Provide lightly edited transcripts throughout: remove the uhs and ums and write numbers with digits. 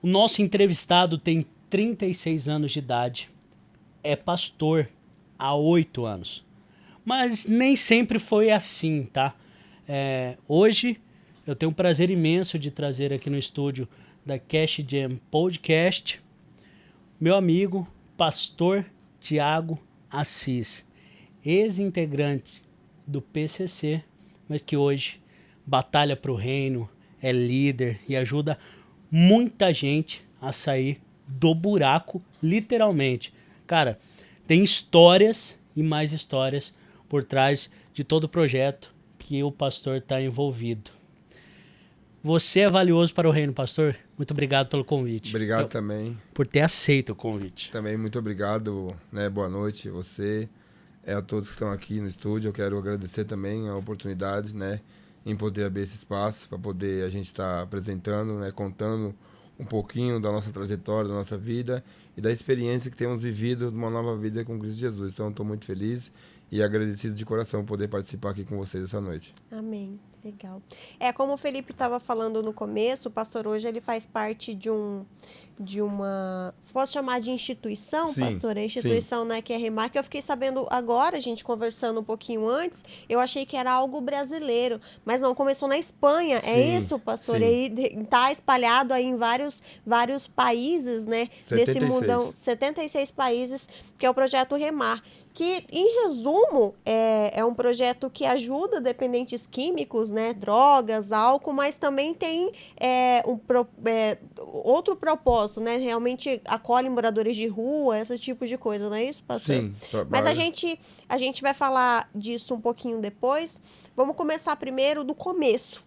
O nosso entrevistado tem 36 anos de idade, é pastor há 8 anos. Mas nem sempre foi assim, tá? Hoje eu tenho um prazer imenso de trazer aqui no estúdio da Cash Jam Podcast meu amigo, pastor Tiago Assis, ex-integrante do PCC, mas que hoje batalha para o reino, é líder e ajuda muita gente a sair do buraco, literalmente. Cara, tem histórias e mais histórias por trás de todo o projeto que o pastor está envolvido. Você é valioso para o reino, pastor. Muito obrigado pelo convite. Obrigado também. Por ter aceito o convite. Também muito obrigado, né? Boa noite a você, a todos que estão aqui no estúdio. Eu quero agradecer também a oportunidade, né, em poder abrir esse espaço para poder a gente estar apresentando, né, contando um pouquinho da nossa trajetória, da nossa vida e da experiência que temos vivido de uma nova vida com Cristo Jesus. Então, estou muito feliz e agradecido de coração poder participar aqui com vocês essa noite. Amém. Legal. Como o Felipe estava falando no começo, o pastor hoje ele faz parte de uma, posso chamar de instituição, Sim, pastor? A instituição, né, que é Remar, que eu fiquei sabendo agora, a gente conversando um pouquinho antes, eu achei que era algo brasileiro, mas não, começou na Espanha, Sim, é isso, pastor? sim. E aí tá espalhado aí em vários países, né, 76. desse mundão, 76 países, que é o projeto Remar, que, em resumo, é um projeto que ajuda dependentes químicos, né, drogas, álcool, mas também tem outro propósito, né, realmente acolhe moradores de rua, esse tipo de coisa, não é isso, pastor? Sim. Mas a gente vai falar disso um pouquinho depois. Vamos começar primeiro do começo.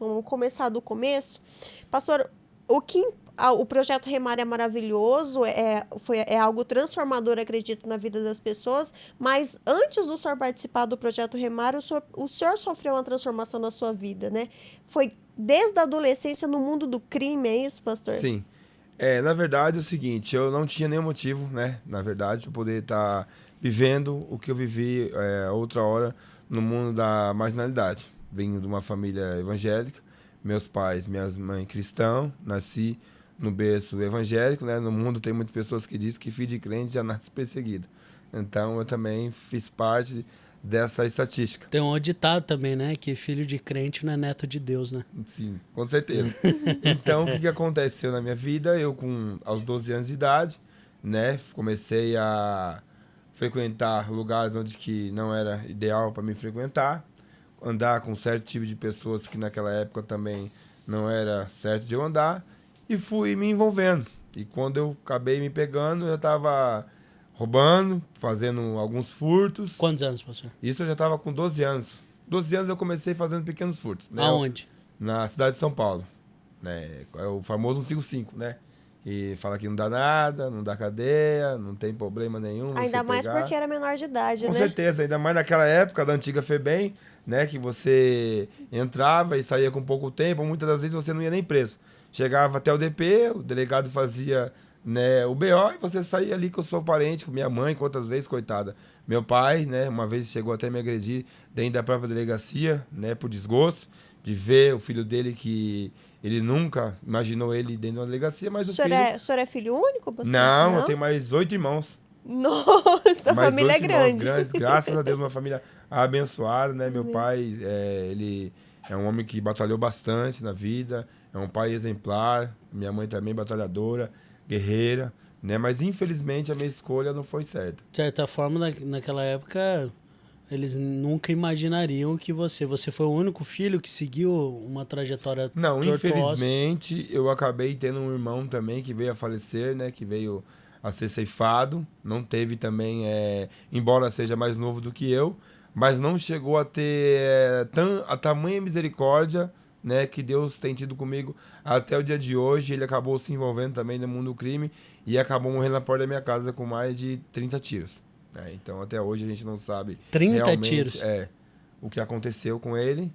Pastor, o projeto Remar é maravilhoso, é algo transformador, acredito, na vida das pessoas, mas antes do senhor participar do projeto Remar, o senhor sofreu uma transformação na sua vida, né? Foi desde a adolescência no mundo do crime, é isso, pastor? Sim. Na verdade, é o seguinte, eu não tinha nenhum motivo, né, na verdade, para poder estar vivendo o que eu vivi outra hora no mundo da marginalidade. Venho de uma família evangélica, meus pais, minha mãe cristão, nasci no berço evangélico, né? No mundo tem muitas pessoas que dizem que filho de crente já nasce perseguido. Então eu também fiz parte dessa estatística. Tem um ditado também, né? Que filho de crente não é neto de Deus, né? Sim, com certeza. Então, o que aconteceu na minha vida? Eu, aos 12 anos de idade, né, comecei a frequentar lugares onde que não era ideal para me frequentar, andar com certo tipo de pessoas que naquela época também não era certo de eu andar, e fui me envolvendo. E quando eu acabei me pegando, eu já estava roubando, fazendo alguns furtos. Quantos anos, pastor? Isso eu já estava com 12 anos. 12 anos eu comecei fazendo pequenos furtos. Né? Aonde? Na cidade de São Paulo. Né? É o famoso 155, né? E fala que não dá nada, não dá cadeia, não tem problema nenhum. Ainda mais porque era menor de idade, com né? Com certeza, ainda mais naquela época da antiga FEBEM, né? Que você entrava e saía com pouco tempo, muitas das vezes você não ia nem preso. Chegava até o DP, o delegado fazia, né, o BO e você saía ali com o seu parente, com minha mãe, quantas vezes, coitada. Meu pai, né, uma vez chegou até me agredir dentro da própria delegacia, né, por desgosto, de ver o filho dele que ele nunca imaginou ele dentro de uma delegacia, mas o senhor é filho único, pastor? Não, eu tenho mais 8 irmãos. Nossa, a mais família é grande. Grandes, graças a Deus, uma família abençoada, né? Meu pai, ele é um homem que batalhou bastante na vida, é um pai exemplar, minha mãe também batalhadora, guerreira, né? Mas infelizmente a minha escolha não foi certa. De certa forma, naquela época, eles nunca imaginariam que você foi o único filho que seguiu uma trajetória Não, tortuosa. Infelizmente, eu acabei tendo um irmão também que veio a falecer, né? Que veio a ser ceifado. Não teve também, embora seja mais novo do que eu, mas não chegou a ter a tamanha misericórdia, né, que Deus tem tido comigo até o dia de hoje. Ele acabou se envolvendo também no mundo do crime e acabou morrendo na porta da minha casa com mais de 30 tiros. Né? Então, até hoje a gente não sabe 30 realmente tiros. O que aconteceu com ele,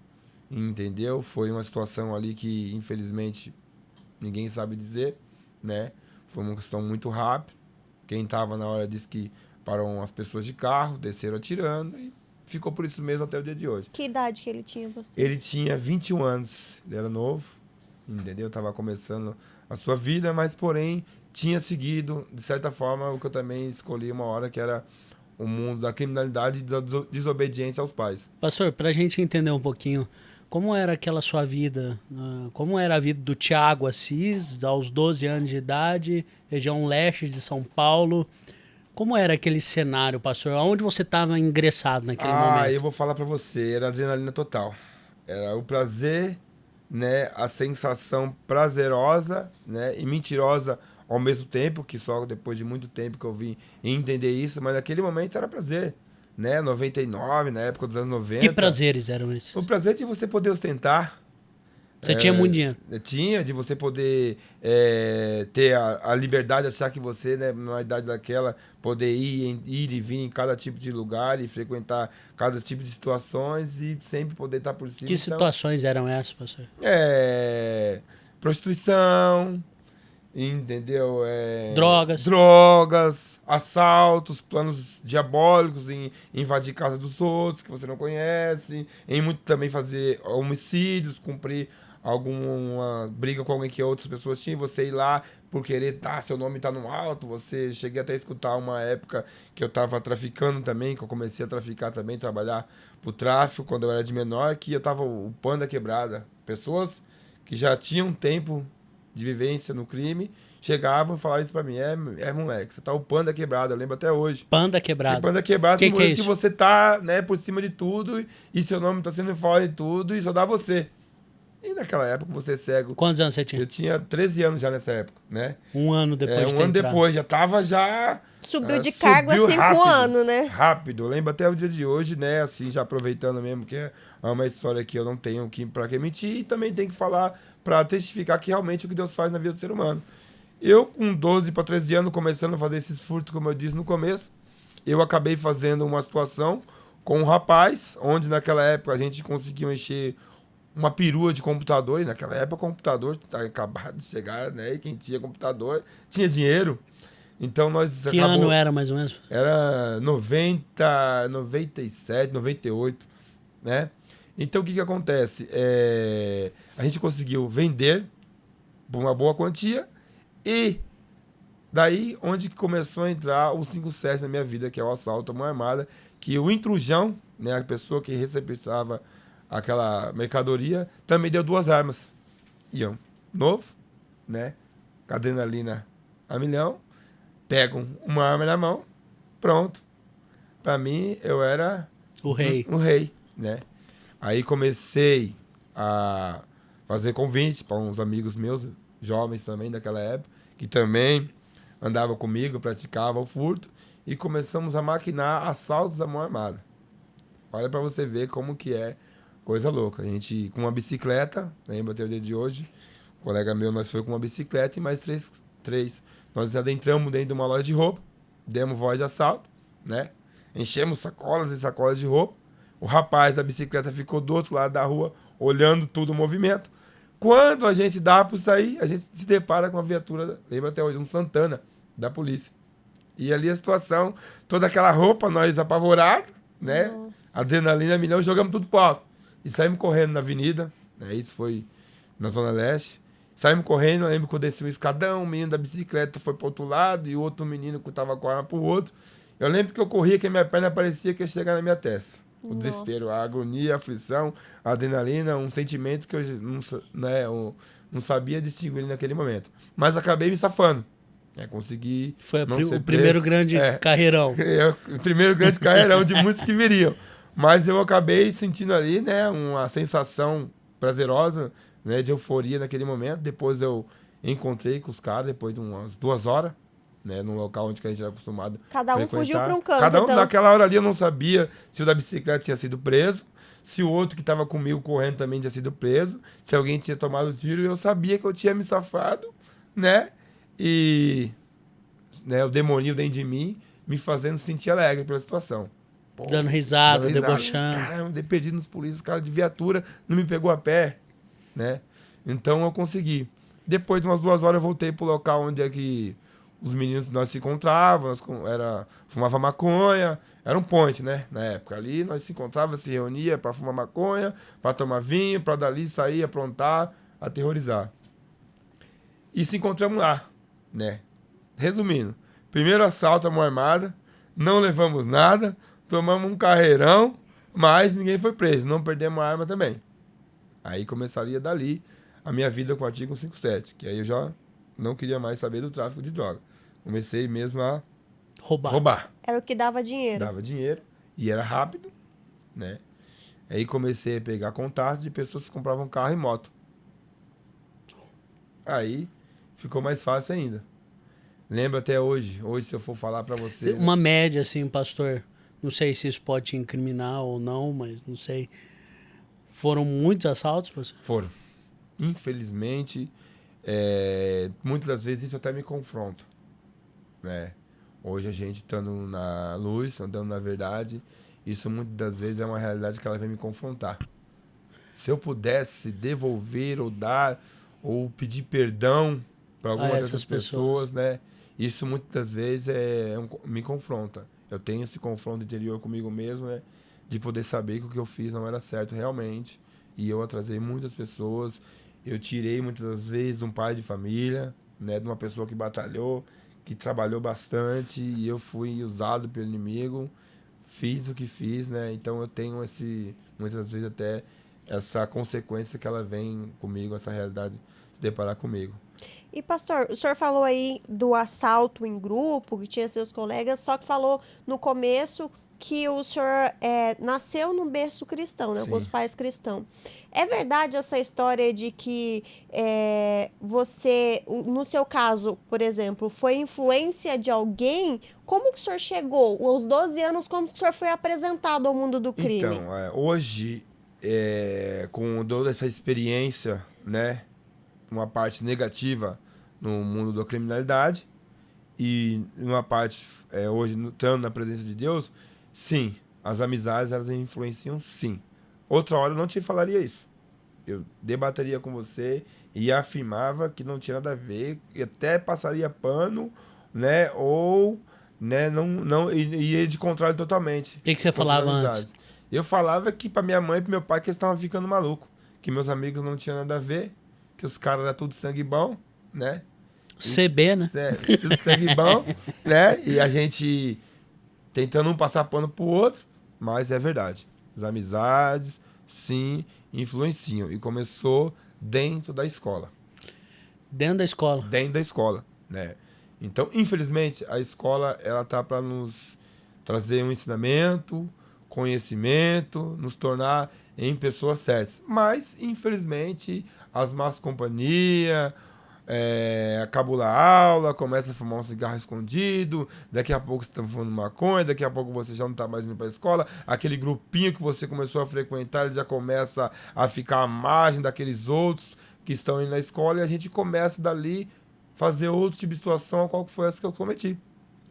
entendeu? Foi uma situação ali que, infelizmente, ninguém sabe dizer, né? Foi uma questão muito rápida. Quem estava na hora disse que parou as pessoas de carro, desceram atirando e ficou por isso mesmo até o dia de hoje. Que idade que ele tinha, você? Ele tinha 21 anos, ele era novo. entendeu? Tava começando a sua vida, mas porém tinha seguido, de certa forma, o que eu também escolhi uma hora, que era o mundo da criminalidade e da desobediência aos pais. Pastor, para a gente entender um pouquinho, como era aquela sua vida, como era a vida do Tiago Assis, aos 12 anos de idade, região leste de São Paulo, como era aquele cenário, pastor? Onde você estava ingressado naquele momento? Eu vou falar pra você, era adrenalina total. Era o prazer, né, a sensação prazerosa, né, e mentirosa ao mesmo tempo, que só depois de muito tempo que eu vim entender isso, mas naquele momento era prazer, né, 99, na época dos anos 90. Que prazeres eram esses? O prazer de você poder ostentar. Você tinha muito dinheiro. Tinha, de você poder ter a liberdade de achar que você, né, numa idade daquela, poder ir e vir em cada tipo de lugar e frequentar cada tipo de situações e sempre poder estar por cima. Que situações eram essas, pastor? Prostituição, entendeu? Drogas, assaltos, planos diabólicos em invadir casa dos outros que você não conhece, em muito também fazer homicídios, cumprir alguma briga com alguém que outras pessoas tinham, você ir lá por querer, seu nome tá no alto, você cheguei até a escutar uma época que eu tava traficando também, que eu comecei a traficar também, trabalhar pro tráfico quando eu era de menor, que eu tava o pano da quebrada. Pessoas que já tinham tempo de vivência no crime, chegavam e falavam isso pra mim, moleque, você tá o pano da quebrada, eu lembro até hoje. Panda quebrado. Pano da quebrada, que é que você tá, né, por cima de tudo e seu nome tá sendo fora de tudo e só dá você. E naquela época você é cego. Quantos anos você tinha? Eu tinha 13 anos já nessa época, né? Um ano depois de ter um ano entrado. depois, já tava Subiu de cargo há 5 anos, né? Rápido. Eu lembro até o dia de hoje, né? Assim, já aproveitando mesmo, que é uma história que eu não tenho pra que mentir e também tenho que falar pra testificar que realmente o que Deus faz na vida do ser humano. Eu, com 12 para 13 anos, começando a fazer esses furtos, como eu disse no começo, eu acabei fazendo uma situação com um rapaz, onde naquela época a gente conseguiu encher uma perua de computador, e naquela época o computador estava acabado de chegar, né? E quem tinha computador tinha dinheiro. Então nós Que ano era mais ou menos? Era 90, 97, 98, né? Então o que acontece? A gente conseguiu vender por uma boa quantia e daí onde começou a entrar o 57 na minha vida, que é o assalto à mão armada, que o intrusão, né, a pessoa que recepcionava aquela mercadoria, também deu 2 armas. Iam novo, né? Adrenalina a milhão, pegam uma arma na mão, pronto. Pra mim, eu era o rei. Um rei, né? Aí comecei a fazer convite para uns amigos meus, jovens também daquela época, que também andavam comigo, praticavam o furto, e começamos a maquinar assaltos à mão armada. Olha para você ver como que é coisa louca. A gente com uma bicicleta, lembra até o dia de hoje, um colega meu, nós foi com uma bicicleta e mais três. Nós adentramos dentro de uma loja de roupa, demos voz de assalto, né? Enchemos sacolas e sacolas de roupa. O rapaz da bicicleta ficou do outro lado da rua, olhando todo o movimento. Quando a gente dá para sair, a gente se depara com a viatura, lembra até hoje, um Santana, da polícia. E ali a situação, toda aquela roupa, nós apavorados, né? Nossa. Adrenalina a milhão, jogamos tudo pro alto. E saímos correndo na avenida, né? Isso foi na Zona Leste. Saímos correndo, eu lembro que eu desci um escadão, o menino da bicicleta foi pro outro lado e o outro menino que tava com a arma pro outro. Eu lembro que eu corria, que a minha perna parecia que ia chegar na minha testa. O desespero, a agonia, a aflição, a adrenalina, um sentimento que eu não sabia distinguir naquele momento. Mas acabei me safando. Consegui. Foi o primeiro grande carreirão. O primeiro grande carreirão de muitos que viriam. Mas eu acabei sentindo ali, né, uma sensação prazerosa, né, de euforia naquele momento. Depois eu encontrei com os caras, depois de umas 2 horas, né, num local onde a gente era acostumado Cada um frequentar. fugiu para um canto. Cada um, então. naquela hora ali, eu não sabia se o da bicicleta tinha sido preso, se o outro que estava comigo correndo também tinha sido preso, se alguém tinha tomado tiro. Eu sabia que eu tinha me safado, né, e né, o demoninho dentro de mim me fazendo sentir alegre pela situação. Pô, dando risada, debochando. Caramba, dei perdido nos polícias, cara de viatura não me pegou a pé, né? Então eu consegui. Depois de umas 2 horas eu voltei pro local onde é que os meninos nós se encontrávamos, fumava maconha, era um point, né? Na época ali nós se encontrávamos, se reunia para fumar maconha, para tomar vinho, para dali sair, aprontar, aterrorizar. E se encontramos lá, né? Resumindo, primeiro assalto à mão armada, não levamos nada, tomamos um carreirão, mas ninguém foi preso, não perdemos a arma também. Aí começaria dali a minha vida com o artigo 157, que aí eu já não queria mais saber do tráfico de droga. Comecei mesmo a roubar. Era o que dava dinheiro. Dava dinheiro e era rápido, né? Aí comecei a pegar contato de pessoas que compravam carro e moto. Aí ficou mais fácil ainda. Lembro até hoje. Hoje, se eu for falar pra você... Uma média, assim, pastor. Não sei se isso pode te incriminar ou não, mas não sei. Foram muitos assaltos, pastor? Foram. Infelizmente, muitas das vezes isso até me confronta, né? Hoje a gente estando na luz, andando na verdade, isso muitas das vezes é uma realidade que ela vem me confrontar. Se eu pudesse devolver ou dar ou pedir perdão para alguma dessas pessoas, né? Isso muitas das vezes me confronta. Eu tenho esse confronto interior comigo mesmo, né? De poder saber que o que eu fiz não era certo realmente. E eu atrasei muitas pessoas. Eu tirei muitas das vezes um pai de família, né? De uma pessoa que batalhou, que trabalhou bastante. E eu fui usado pelo inimigo. Fiz o que fiz, né? Então eu tenho muitas vezes até essa consequência que ela vem comigo, essa realidade se deparar comigo. E, pastor, o senhor falou aí do assalto em grupo, que tinha seus colegas, só que falou no começo que o senhor nasceu num berço cristão, né, com os pais cristãos. É verdade essa história de que você, no seu caso, por exemplo, foi influência de alguém? Como que o senhor chegou? Aos 12 anos, como que o senhor foi apresentado ao mundo do crime? Então, hoje, com toda essa experiência, né, uma parte negativa no mundo da criminalidade e uma parte, hoje, estando na presença de Deus, sim, as amizades, elas influenciam, sim. Outra hora eu não te falaria isso. Eu debateria com você e afirmava que não tinha nada a ver, e até passaria pano, né, ou, né, não ia de contrário totalmente. O que você falava antes? Eu falava que pra minha mãe e pro meu pai que eles estavam ficando malucos, que meus amigos não tinham nada a ver, que os caras eram tudo sangue bom, né? CB, né? Tudo sangue bom, né? E a gente tentando um passar pano pro outro, mas é verdade. As amizades, sim, influenciam. E começou dentro da escola. Dentro da escola? Dentro da escola, né? Então, infelizmente, a escola, ela tá para nos trazer um ensinamento, conhecimento, nos tornar em pessoas certas. Mas, infelizmente, as más companhias, cabula a aula, começa a fumar um cigarro escondido, daqui a pouco você está fumando maconha, daqui a pouco você já não está mais indo para a escola, aquele grupinho que você começou a frequentar, ele já começa a ficar à margem daqueles outros que estão indo na escola, e a gente começa dali fazer outro tipo de situação, qual foi essa que eu cometi.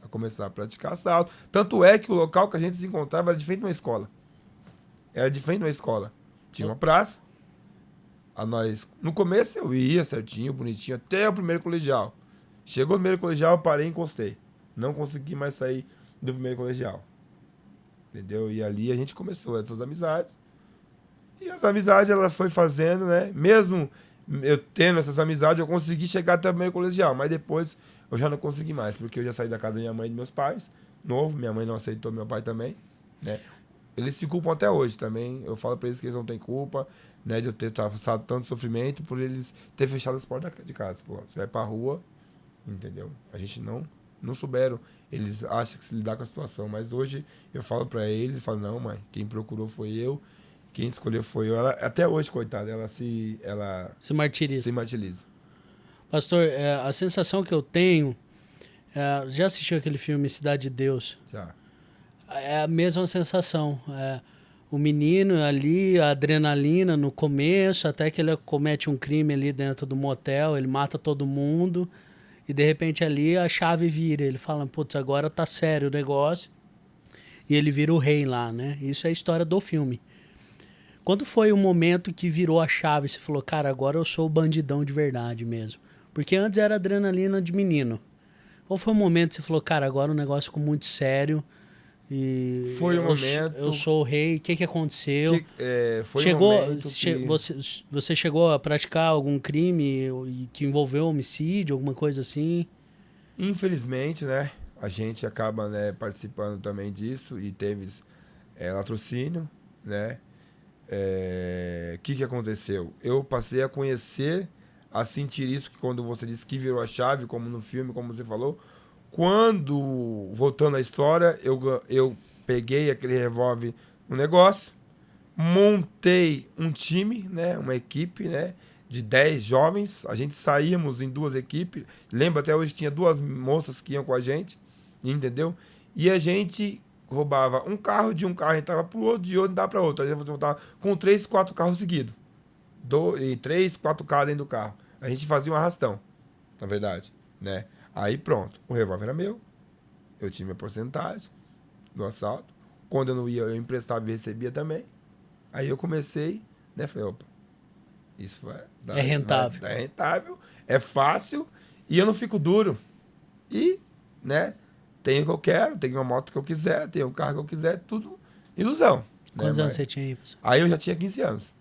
A começar a praticar assalto. Tanto é que o local que a gente se encontrava era de frente de uma escola. Era de frente de uma escola. Tinha uma praça. No começo eu ia certinho, bonitinho, até o primeiro colegial. Chegou o primeiro colegial, eu parei e encostei. Não consegui mais sair do primeiro colegial. Entendeu? E ali a gente começou essas amizades. E as amizades ela foi fazendo, né? Mesmo eu tendo essas amizades, eu consegui chegar até o primeiro colegial. Mas depois eu já não consegui mais, porque eu já saí da casa da minha mãe e dos meus pais. Novo, minha mãe não aceitou, meu pai também, né? Eles se culpam até hoje também. Eu falo pra eles que eles não têm culpa, né, de eu ter passado tanto sofrimento por eles ter fechado as portas de casa. Pô, você vai pra rua, entendeu? A gente não souberam. Eles acham que se lidar com a situação. Mas hoje eu falo pra eles, falo, não, mãe, quem procurou foi eu, quem escolheu foi eu. Ela, até hoje, coitada, ela se martiriza. Pastor, a sensação que eu tenho... já assistiu aquele filme Cidade de Deus? Já. É a mesma sensação. O menino ali, a adrenalina no começo, até que ele comete um crime ali dentro do motel, ele mata todo mundo, e de repente ali a chave vira. Ele fala, putz, agora tá sério o negócio. E ele vira o rei lá, né? Isso é a história do filme. Quando foi o momento que virou a chave, você falou, cara, agora eu sou o bandidão de verdade mesmo. Porque antes era adrenalina de menino. Qual foi o momento que você falou, cara, agora o negócio ficou muito sério, e Foi um eu, momento... eu sou o rei, o que aconteceu? Foi Chegou, um momento que... você chegou a praticar algum crime que envolveu homicídio, alguma coisa assim? Infelizmente, né? A gente acaba, né, participando também disso e teve latrocínio, né? O que aconteceu? Eu passei a conhecer, a sentir isso, que quando você disse que virou a chave, como no filme, como você falou, quando, voltando à história, eu peguei aquele revólver no negócio, montei um time, né, uma equipe, né, de 10 jovens. A gente saímos em 2 equipes. Lembro, até hoje tinha 2 moças que iam com a gente, entendeu? E a gente roubava um carro, de um carro entrava pro outro, de outro entrava para outro. A gente voltava com 3, 4 carros seguidos. E 3, 4 caras dentro do carro. A gente fazia um arrastão, na verdade, né? Aí pronto, o revólver era meu, eu tinha minha porcentagem do assalto. Quando eu não ia, eu emprestava e recebia também. Aí eu comecei, né? Falei, opa, isso é rentável. É rentável, é fácil e eu não fico duro. E, né? Tenho o que eu quero, tenho uma moto que eu quiser, tenho o carro que eu quiser, tudo ilusão. Quantos anos você tinha aí, pessoal? Aí eu já tinha 15 anos.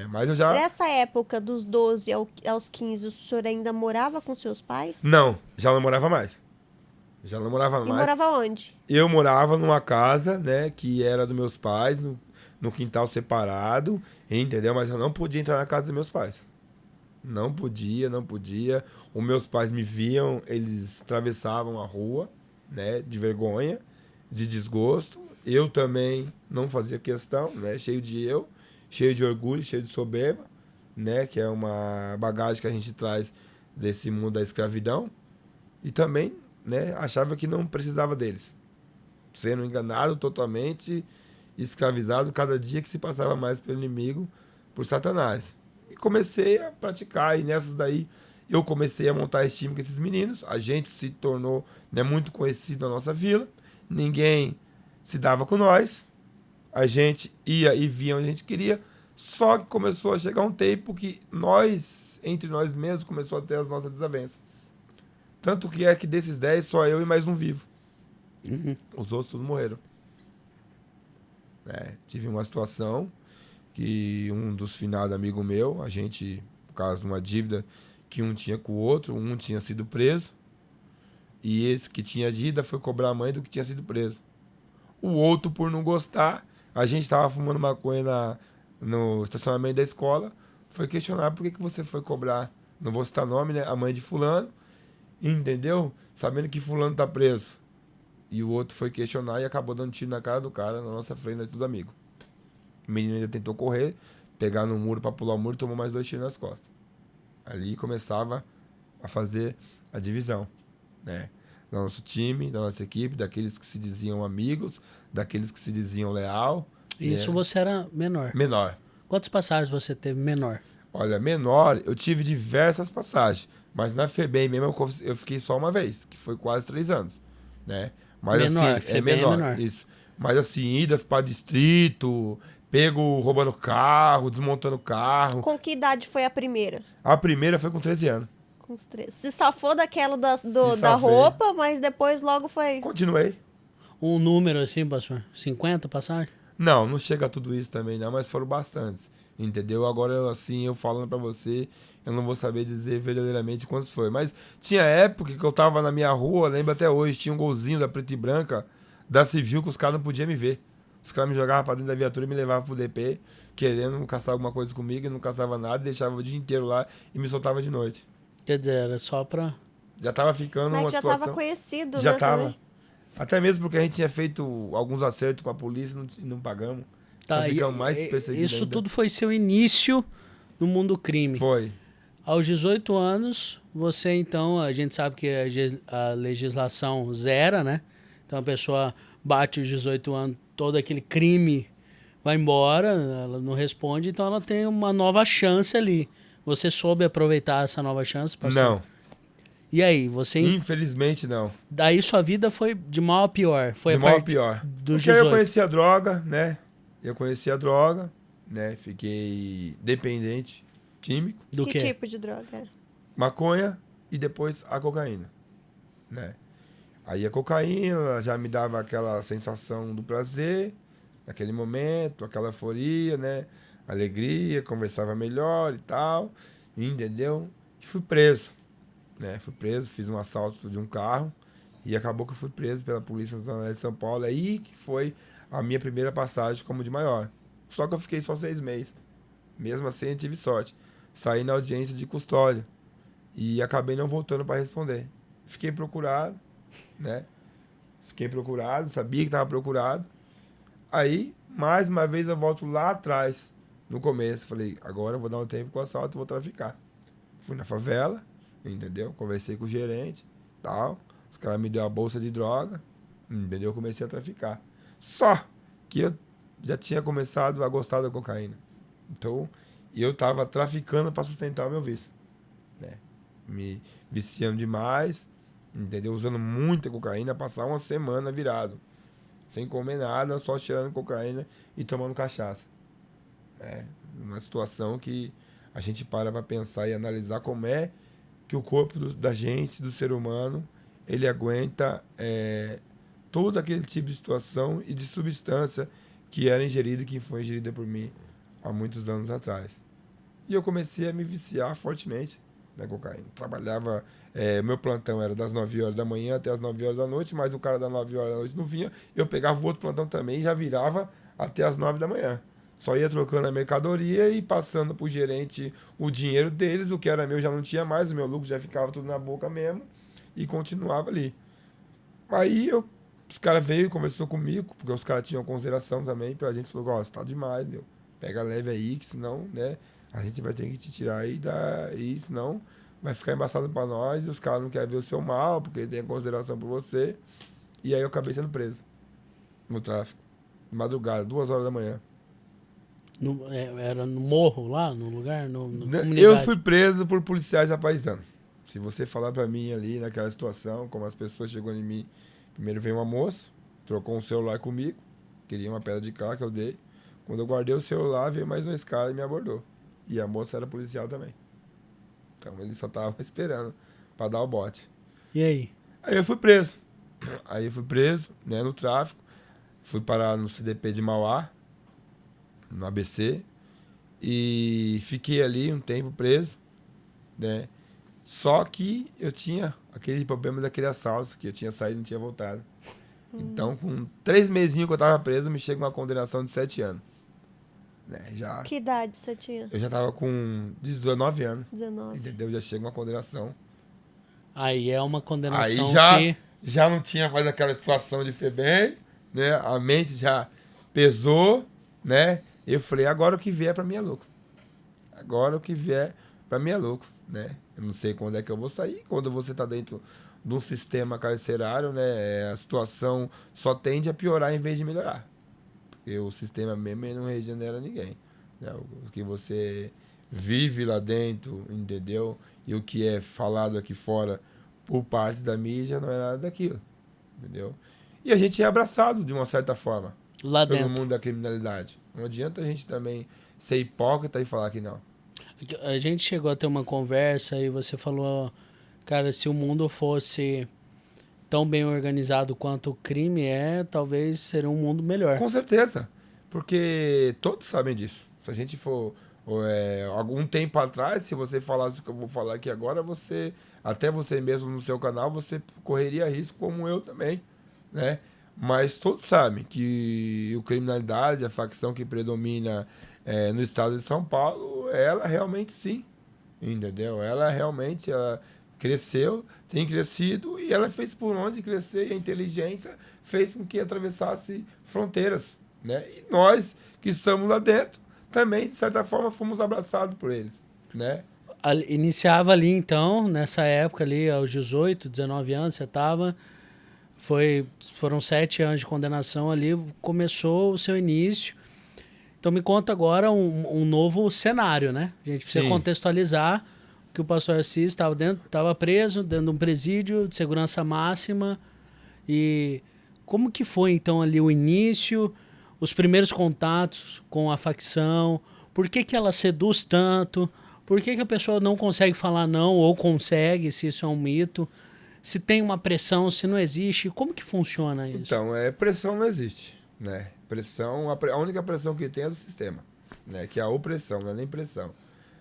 Mas eu já... Nessa época, dos 12 aos 15, o senhor ainda morava com seus pais? Não, já não morava mais. Já não morava E mais. morava onde? Eu morava numa casa, né, que era dos meus pais, no quintal separado, entendeu? Mas eu não podia entrar na casa dos meus pais. Não podia. Os meus pais me viam, eles atravessavam a rua, né, de vergonha, de desgosto. Eu também não fazia questão, né, cheio de orgulho, cheio de soberba, né, que é uma bagagem que a gente traz desse mundo da escravidão. E também, né, achava que não precisava deles. Sendo enganado totalmente, escravizado cada dia que se passava mais pelo inimigo, por Satanás. E comecei a praticar, e nessas daí eu comecei a montar esse time com esses meninos. A gente se tornou, né, muito conhecido na nossa vila, ninguém se dava com nós, a gente ia e via onde a gente queria, só que começou a chegar um tempo que entre nós mesmos, começou a ter as nossas desavenças. Tanto que é que desses 10, só eu e mais um vivo. Os outros todos morreram. Tive uma situação que um dos finados amigos meu, a gente, por causa de uma dívida que um tinha com o outro, um tinha sido preso, e esse que tinha dívida foi cobrar a mãe do que tinha sido preso. O outro, por não gostar, a gente estava fumando maconha no estacionamento da escola, foi questionar por que você foi cobrar, não vou citar nome, né, a mãe de fulano, entendeu? Sabendo que fulano tá preso. E o outro foi questionar e acabou dando tiro na cara do cara, na nossa frente, é tudo amigo. O menino ainda tentou correr, pegar no muro para pular o muro e tomou mais 2 tiros nas costas. Ali começava a fazer a divisão, né? Do nosso time, da nossa equipe, daqueles que se diziam amigos, daqueles que se diziam leal. Isso, né? Você era menor. Menor. Quantas passagens você teve menor? Olha, menor, eu tive diversas passagens. Mas na FEBEM mesmo eu fiquei só uma vez, que foi quase 3 anos, né? Mas menor, assim, é menor. Isso. Mas assim, idas para distrito, pego roubando carro, desmontando carro. Com que idade foi a primeira? A primeira foi com 13 anos. Com os 13. Se safou daquela da roupa, mas depois logo foi... Continuei. Um número assim, pastor? 50 passagens? Não chega a tudo isso também não, mas foram bastantes. Entendeu? Agora, assim, eu falando pra você, eu não vou saber dizer verdadeiramente quantos foi. Mas tinha época que eu tava na minha rua, lembro até hoje, tinha um golzinho da preta e branca, da Civil, que os caras não podiam me ver. Os caras me jogavam pra dentro da viatura e me levavam pro DP, querendo caçar alguma coisa comigo, e não caçava nada, deixava o dia inteiro lá e me soltava de noite. Quer dizer, era só pra... Já tava ficando Mas uma já situação... tava conhecido, já né? Tava. Também. Até mesmo porque a gente tinha feito alguns acertos com a polícia e não pagamos. Tá, então mais perseguidos isso ainda. tudo foi seu início no mundo crime. Foi. Aos 18 anos, você então, a gente sabe que a legislação zera, né? Então a pessoa bate os 18 anos, todo aquele crime vai embora, ela não responde, então ela tem uma nova chance ali. Você soube aproveitar essa nova chance, pastor? Não. E aí, você... Infelizmente, não. Daí sua vida foi de mal a pior. Foi de mal a pior. Dos Porque 18. eu conheci a droga, né? Fiquei dependente químico. Do que quê? tipo de droga? Maconha e depois a cocaína, né? Aí a cocaína já me dava aquela sensação do prazer, naquele momento, aquela euforia, né? Alegria, conversava melhor e tal, entendeu? E fui preso, né? Fui preso, fiz um assalto de um carro e acabou que eu fui preso pela Polícia Nacional de São Paulo. Aí que foi a minha primeira passagem como de maior. Só que eu fiquei só 6 meses. Mesmo assim, eu tive sorte. Saí na audiência de custódia e acabei não voltando para responder. Fiquei procurado, né? Fiquei procurado, sabia que estava procurado. Aí, mais uma vez, eu volto lá atrás, no começo. Falei, agora eu vou dar um tempo com o assalto e vou traficar. Fui na favela, entendeu? Conversei com o gerente, tal. Os caras me deu a bolsa de droga, entendeu? Eu comecei a traficar. Só que eu já tinha começado a gostar da cocaína. Então, eu estava traficando para sustentar o meu vício, né? Me viciando demais, entendeu? Usando muita cocaína, passar uma semana virado. Sem comer nada, só cheirando cocaína e tomando cachaça. É uma situação que a gente para pensar e analisar como é que o corpo da gente, do ser humano, ele aguenta todo aquele tipo de situação e de substância que era ingerida e que foi ingerida por mim há muitos anos atrás. E eu comecei a me viciar fortemente na cocaína. Trabalhava, meu plantão era das 9 horas da manhã até as 9 horas da noite, mas o cara das 9 horas da noite não vinha, eu pegava o outro plantão também e já virava até as 9 da manhã. Só ia trocando a mercadoria e passando pro gerente o dinheiro deles, o que era meu já não tinha mais, o meu lucro já ficava tudo na boca mesmo, e continuava ali. Aí os caras veio e conversou comigo, porque os caras tinham consideração também pra gente, falou, você tá demais, meu, pega leve aí, que senão, né, a gente vai ter que te tirar aí, senão vai ficar embaçado pra nós, e os caras não querem ver o seu mal, porque tem consideração por você. E aí eu acabei sendo preso no tráfico, de madrugada, 2 horas da manhã. Era no morro lá, no lugar? Na comunidade? Eu fui preso por policiais apaisanos. Se você falar pra mim ali naquela situação, como as pessoas chegou em mim, primeiro veio uma moça, trocou um celular comigo, queria uma pedra de carro que eu dei. Quando eu guardei o celular, veio mais 2 caras e me abordou. E a moça era policial também. Então ele só tava esperando pra dar o bote. E aí? Aí eu fui preso. Né, no tráfico. Fui parar no CDP de Mauá, no ABC, e fiquei ali um tempo preso, né? Só que eu tinha aquele problema daquele assalto, que eu tinha saído e não tinha voltado. Então, com 3 mesinhos que eu tava preso, me chega uma condenação de 7 anos. Né? Que idade você tinha? Eu já tava com 19 anos. 19. Entendeu? Já chega uma condenação. Aí é uma condenação Aí já não tinha mais aquela situação de FEBEM, né? A mente já pesou, né? Eu falei, agora o que vier pra mim é lucro. Agora o que vier pra mim é lucro, né? Eu não sei quando é que eu vou sair. Quando você tá dentro de um sistema carcerário, né? A situação só tende a piorar em vez de melhorar. Porque o sistema mesmo ele não regenera ninguém. Né? O que você vive lá dentro, entendeu? E o que é falado aqui fora por parte da mídia não é nada daquilo, entendeu? E a gente é abraçado de uma certa forma lá pelo dentro. mundo da criminalidade. Não adianta a gente também ser hipócrita e falar que não. A gente chegou a ter uma conversa e você falou, cara, se o mundo fosse tão bem organizado quanto o crime talvez seria um mundo melhor. Com certeza, porque todos sabem disso. Se a gente for algum tempo atrás, se você falasse o que eu vou falar aqui agora, até você mesmo no seu canal, você correria risco, como eu também, né? Mas todos sabem que a criminalidade, a facção que predomina no estado de São Paulo, ela realmente sim, entendeu? Ela realmente cresceu, tem crescido e ela fez por onde crescer, e a inteligência fez com que atravessasse fronteiras, né? E nós que estamos lá dentro também, de certa forma, fomos abraçados por eles, né? Iniciava ali, então, nessa época ali, aos 18, 19 anos, você estava... Foram 7 anos de condenação ali, começou o seu início. Então me conta agora um novo cenário, né? A gente precisa contextualizar que o pastor Assis estava preso dentro de um presídio de segurança máxima. E como que foi então ali o início, os primeiros contatos com a facção? Por que ela seduz tanto? Por que a pessoa não consegue falar não ou consegue, se isso é um mito? Se tem uma pressão, se não existe, como que funciona isso? Então, pressão não existe, né? Pressão, a única pressão que tem é do sistema, né? Que é a opressão, não é nem pressão.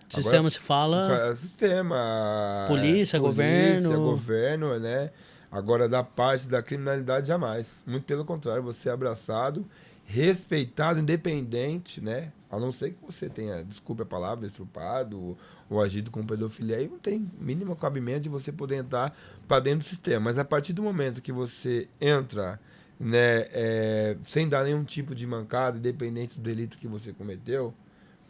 Sistema Agora, se fala sistema, polícia, governo, né? Agora, da parte da criminalidade, jamais. Muito pelo contrário, você é abraçado, respeitado, independente, né? A não ser que você tenha, desculpe a palavra, estrupado ou agido com pedofilia, aí não tem mínimo cabimento de você poder entrar para dentro do sistema. Mas a partir do momento que você entra, né, sem dar nenhum tipo de mancada, independente do delito que você cometeu,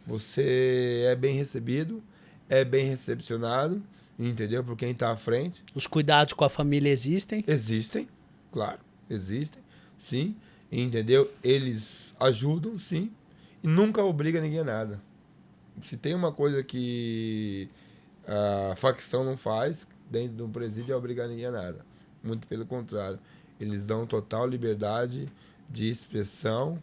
você é bem recebido, é bem recepcionado, entendeu? Por quem está à frente. Os cuidados com a família existem? Existem, claro, existem, sim, entendeu? Eles ajudam, sim, e nunca obriga ninguém a nada. Se tem uma coisa que a facção não faz dentro de um presídio é obrigar ninguém a nada. Muito pelo contrário, eles dão total liberdade de expressão,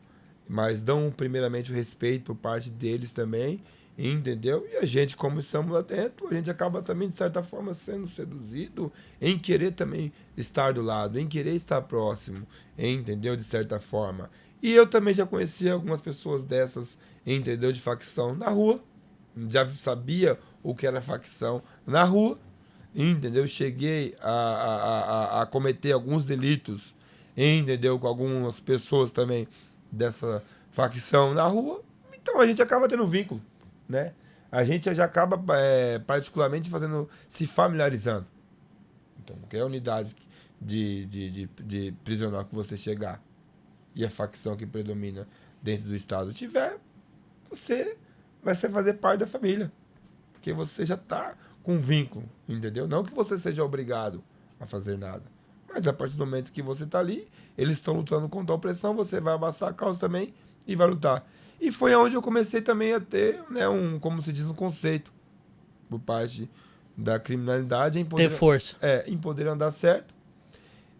mas dão primeiramente o respeito por parte deles também, entendeu? E a gente, como estamos lá dentro, a gente acaba também, de certa forma, sendo seduzido em querer também estar do lado, em querer estar próximo, entendeu? De certa forma. E eu também já conheci algumas pessoas dessas, entendeu? De facção na rua, já sabia o que era facção na rua, entendeu? Cheguei a cometer alguns delitos, entendeu? Com algumas pessoas também dessa facção na rua, então a gente acaba tendo vínculo, né? A gente já acaba particularmente se familiarizando. Então, qualquer unidade de prisional que você chegar e a facção que predomina dentro do estado tiver, você vai fazer parte da família, porque você já está com vínculo, entendeu? Não que você seja obrigado a fazer nada, mas a partir do momento que você está ali, eles estão lutando contra a opressão, você vai abraçar a causa também e vai lutar. E foi onde eu comecei também a ter, né, como se diz, um conceito por parte da criminalidade em poder, ter força. Em poder andar certo,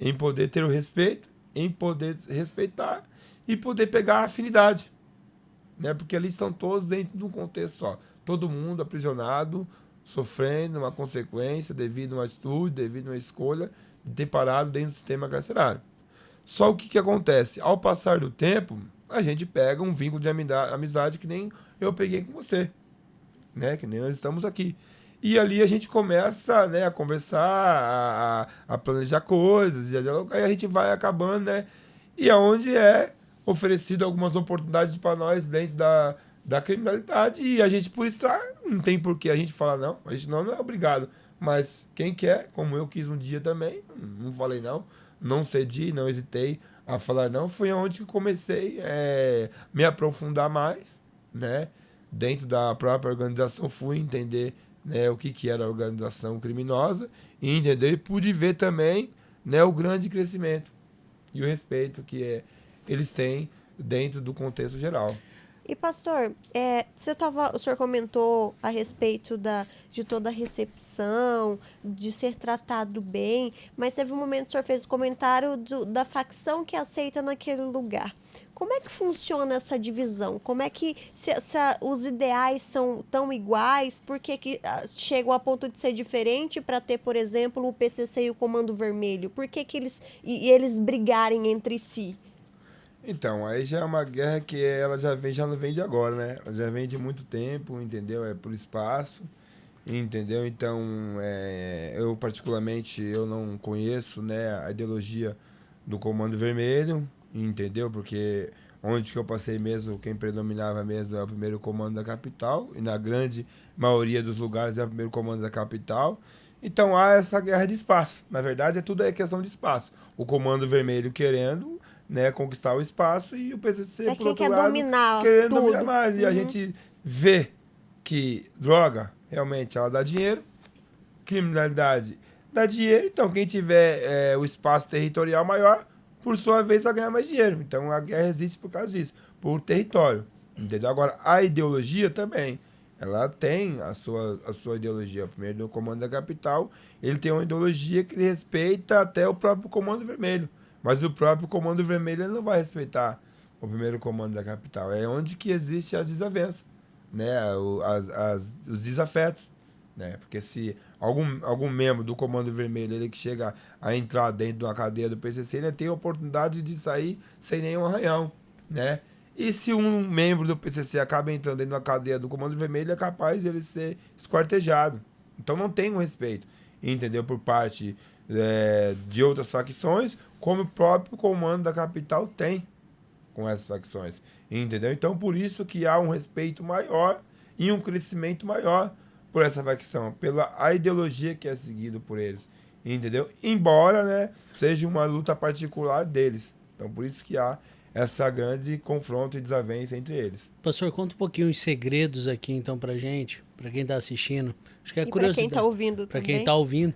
em poder ter o respeito, em poder respeitar e poder pegar a afinidade, né? Porque ali estão todos dentro de um contexto só. Todo mundo aprisionado, sofrendo uma consequência devido a uma atitude, devido a uma escolha de ter parado dentro do sistema carcerário. Só o que acontece? Ao passar do tempo, a gente pega um vínculo de amizade que nem eu peguei com você, né? Que nem nós estamos aqui. E ali a gente começa, né, a conversar, a planejar coisas, e a gente vai acabando, né? E aonde é oferecido algumas oportunidades para nós dentro da criminalidade, e a gente, por estar, não tem por que a gente falar não, a gente não é obrigado. Mas quem quer, como eu quis um dia também, não falei não cedi, não hesitei a falar não, foi onde que comecei a me aprofundar mais, né? Dentro da própria organização, fui entender, né, o que era a organização criminosa, e entender e pude ver também, né, o grande crescimento e o respeito que eles têm dentro do contexto geral. E, pastor, o senhor comentou a respeito de toda a recepção, de ser tratado bem, mas teve um momento que o senhor fez o comentário da facção que aceita naquele lugar. Como é que funciona essa divisão? Como é que, se os ideais são tão iguais, por que chegam a ponto de ser diferente para ter, por exemplo, o PCC e o Comando Vermelho? Por que eles brigarem entre si? Então, aí já é uma guerra que ela já não vem de agora, né? Ela já vem de muito tempo, entendeu? É por espaço, entendeu? Então, eu particularmente, eu não conheço, né, a ideologia do Comando Vermelho, entendeu? Porque onde que eu passei mesmo, quem predominava mesmo é o primeiro comando da capital, e na grande maioria dos lugares é o primeiro comando da capital. Então, há essa guerra de espaço. Na verdade, tudo é questão de espaço. O Comando Vermelho querendo, né, conquistar o espaço, e o PCC, por outro lado, querendo dominar mais. E a gente vê que droga, realmente, ela dá dinheiro, criminalidade dá dinheiro, então quem tiver o espaço territorial maior, por sua vez, vai ganhar mais dinheiro. Então a guerra existe por causa disso, por território. Entendeu? Agora, a ideologia também, ela tem a sua ideologia. Primeiro, no Comando da Capital, ele tem uma ideologia que respeita até o próprio Comando Vermelho. Mas o próprio Comando Vermelho ele não vai respeitar o primeiro comando da capital. É onde que existe as desavenças, né? Os desafetos, né? Porque se algum membro do Comando Vermelho ele que chega a entrar dentro de uma cadeia do PCC, ele tem a oportunidade de sair sem nenhum arranhão, né? E se um membro do PCC acaba entrando dentro de uma cadeia do Comando Vermelho, é capaz de ele ser esquartejado. Então não tem um respeito, entendeu? Por parte de outras facções, como o próprio comando da capital tem com essas facções, entendeu? Então por isso que há um respeito maior e um crescimento maior por essa facção, pela a ideologia que é seguida por eles, entendeu? Embora, né, seja uma luta particular deles. Então por isso que há essa grande confronto e desavença entre eles. Pastor, conta um pouquinho os segredos aqui então pra gente, pra quem tá assistindo. Acho que é E para curiosidade. quem tá ouvindo Pra também. quem tá ouvindo.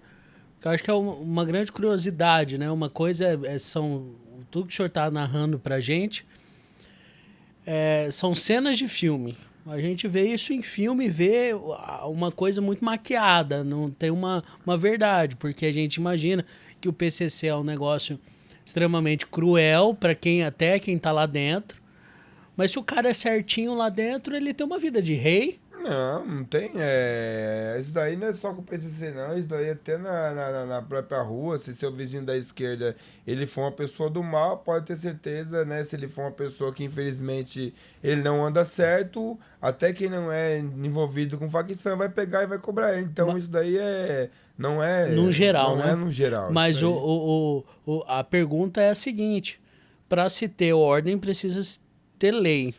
Eu acho que é uma grande curiosidade, né? Uma coisa são tudo que o senhor tá narrando pra gente. São cenas de filme. A gente vê isso em filme e vê uma coisa muito maquiada, não tem uma verdade, porque a gente imagina que o PCC é um negócio extremamente cruel para até quem tá lá dentro, mas se o cara é certinho lá dentro, ele tem uma vida de rei. Não tem. Isso daí não é só com o PCC, não. Isso daí até na própria rua. Se seu vizinho da esquerda ele for uma pessoa do mal, pode ter certeza, né? Se ele for uma pessoa que infelizmente ele não anda certo, até quem não é envolvido com facção vai pegar e vai cobrar ele. Então isso daí não é. No geral, não né? é no geral. Mas isso daí. a pergunta é a seguinte: para se ter ordem, precisa ter lei.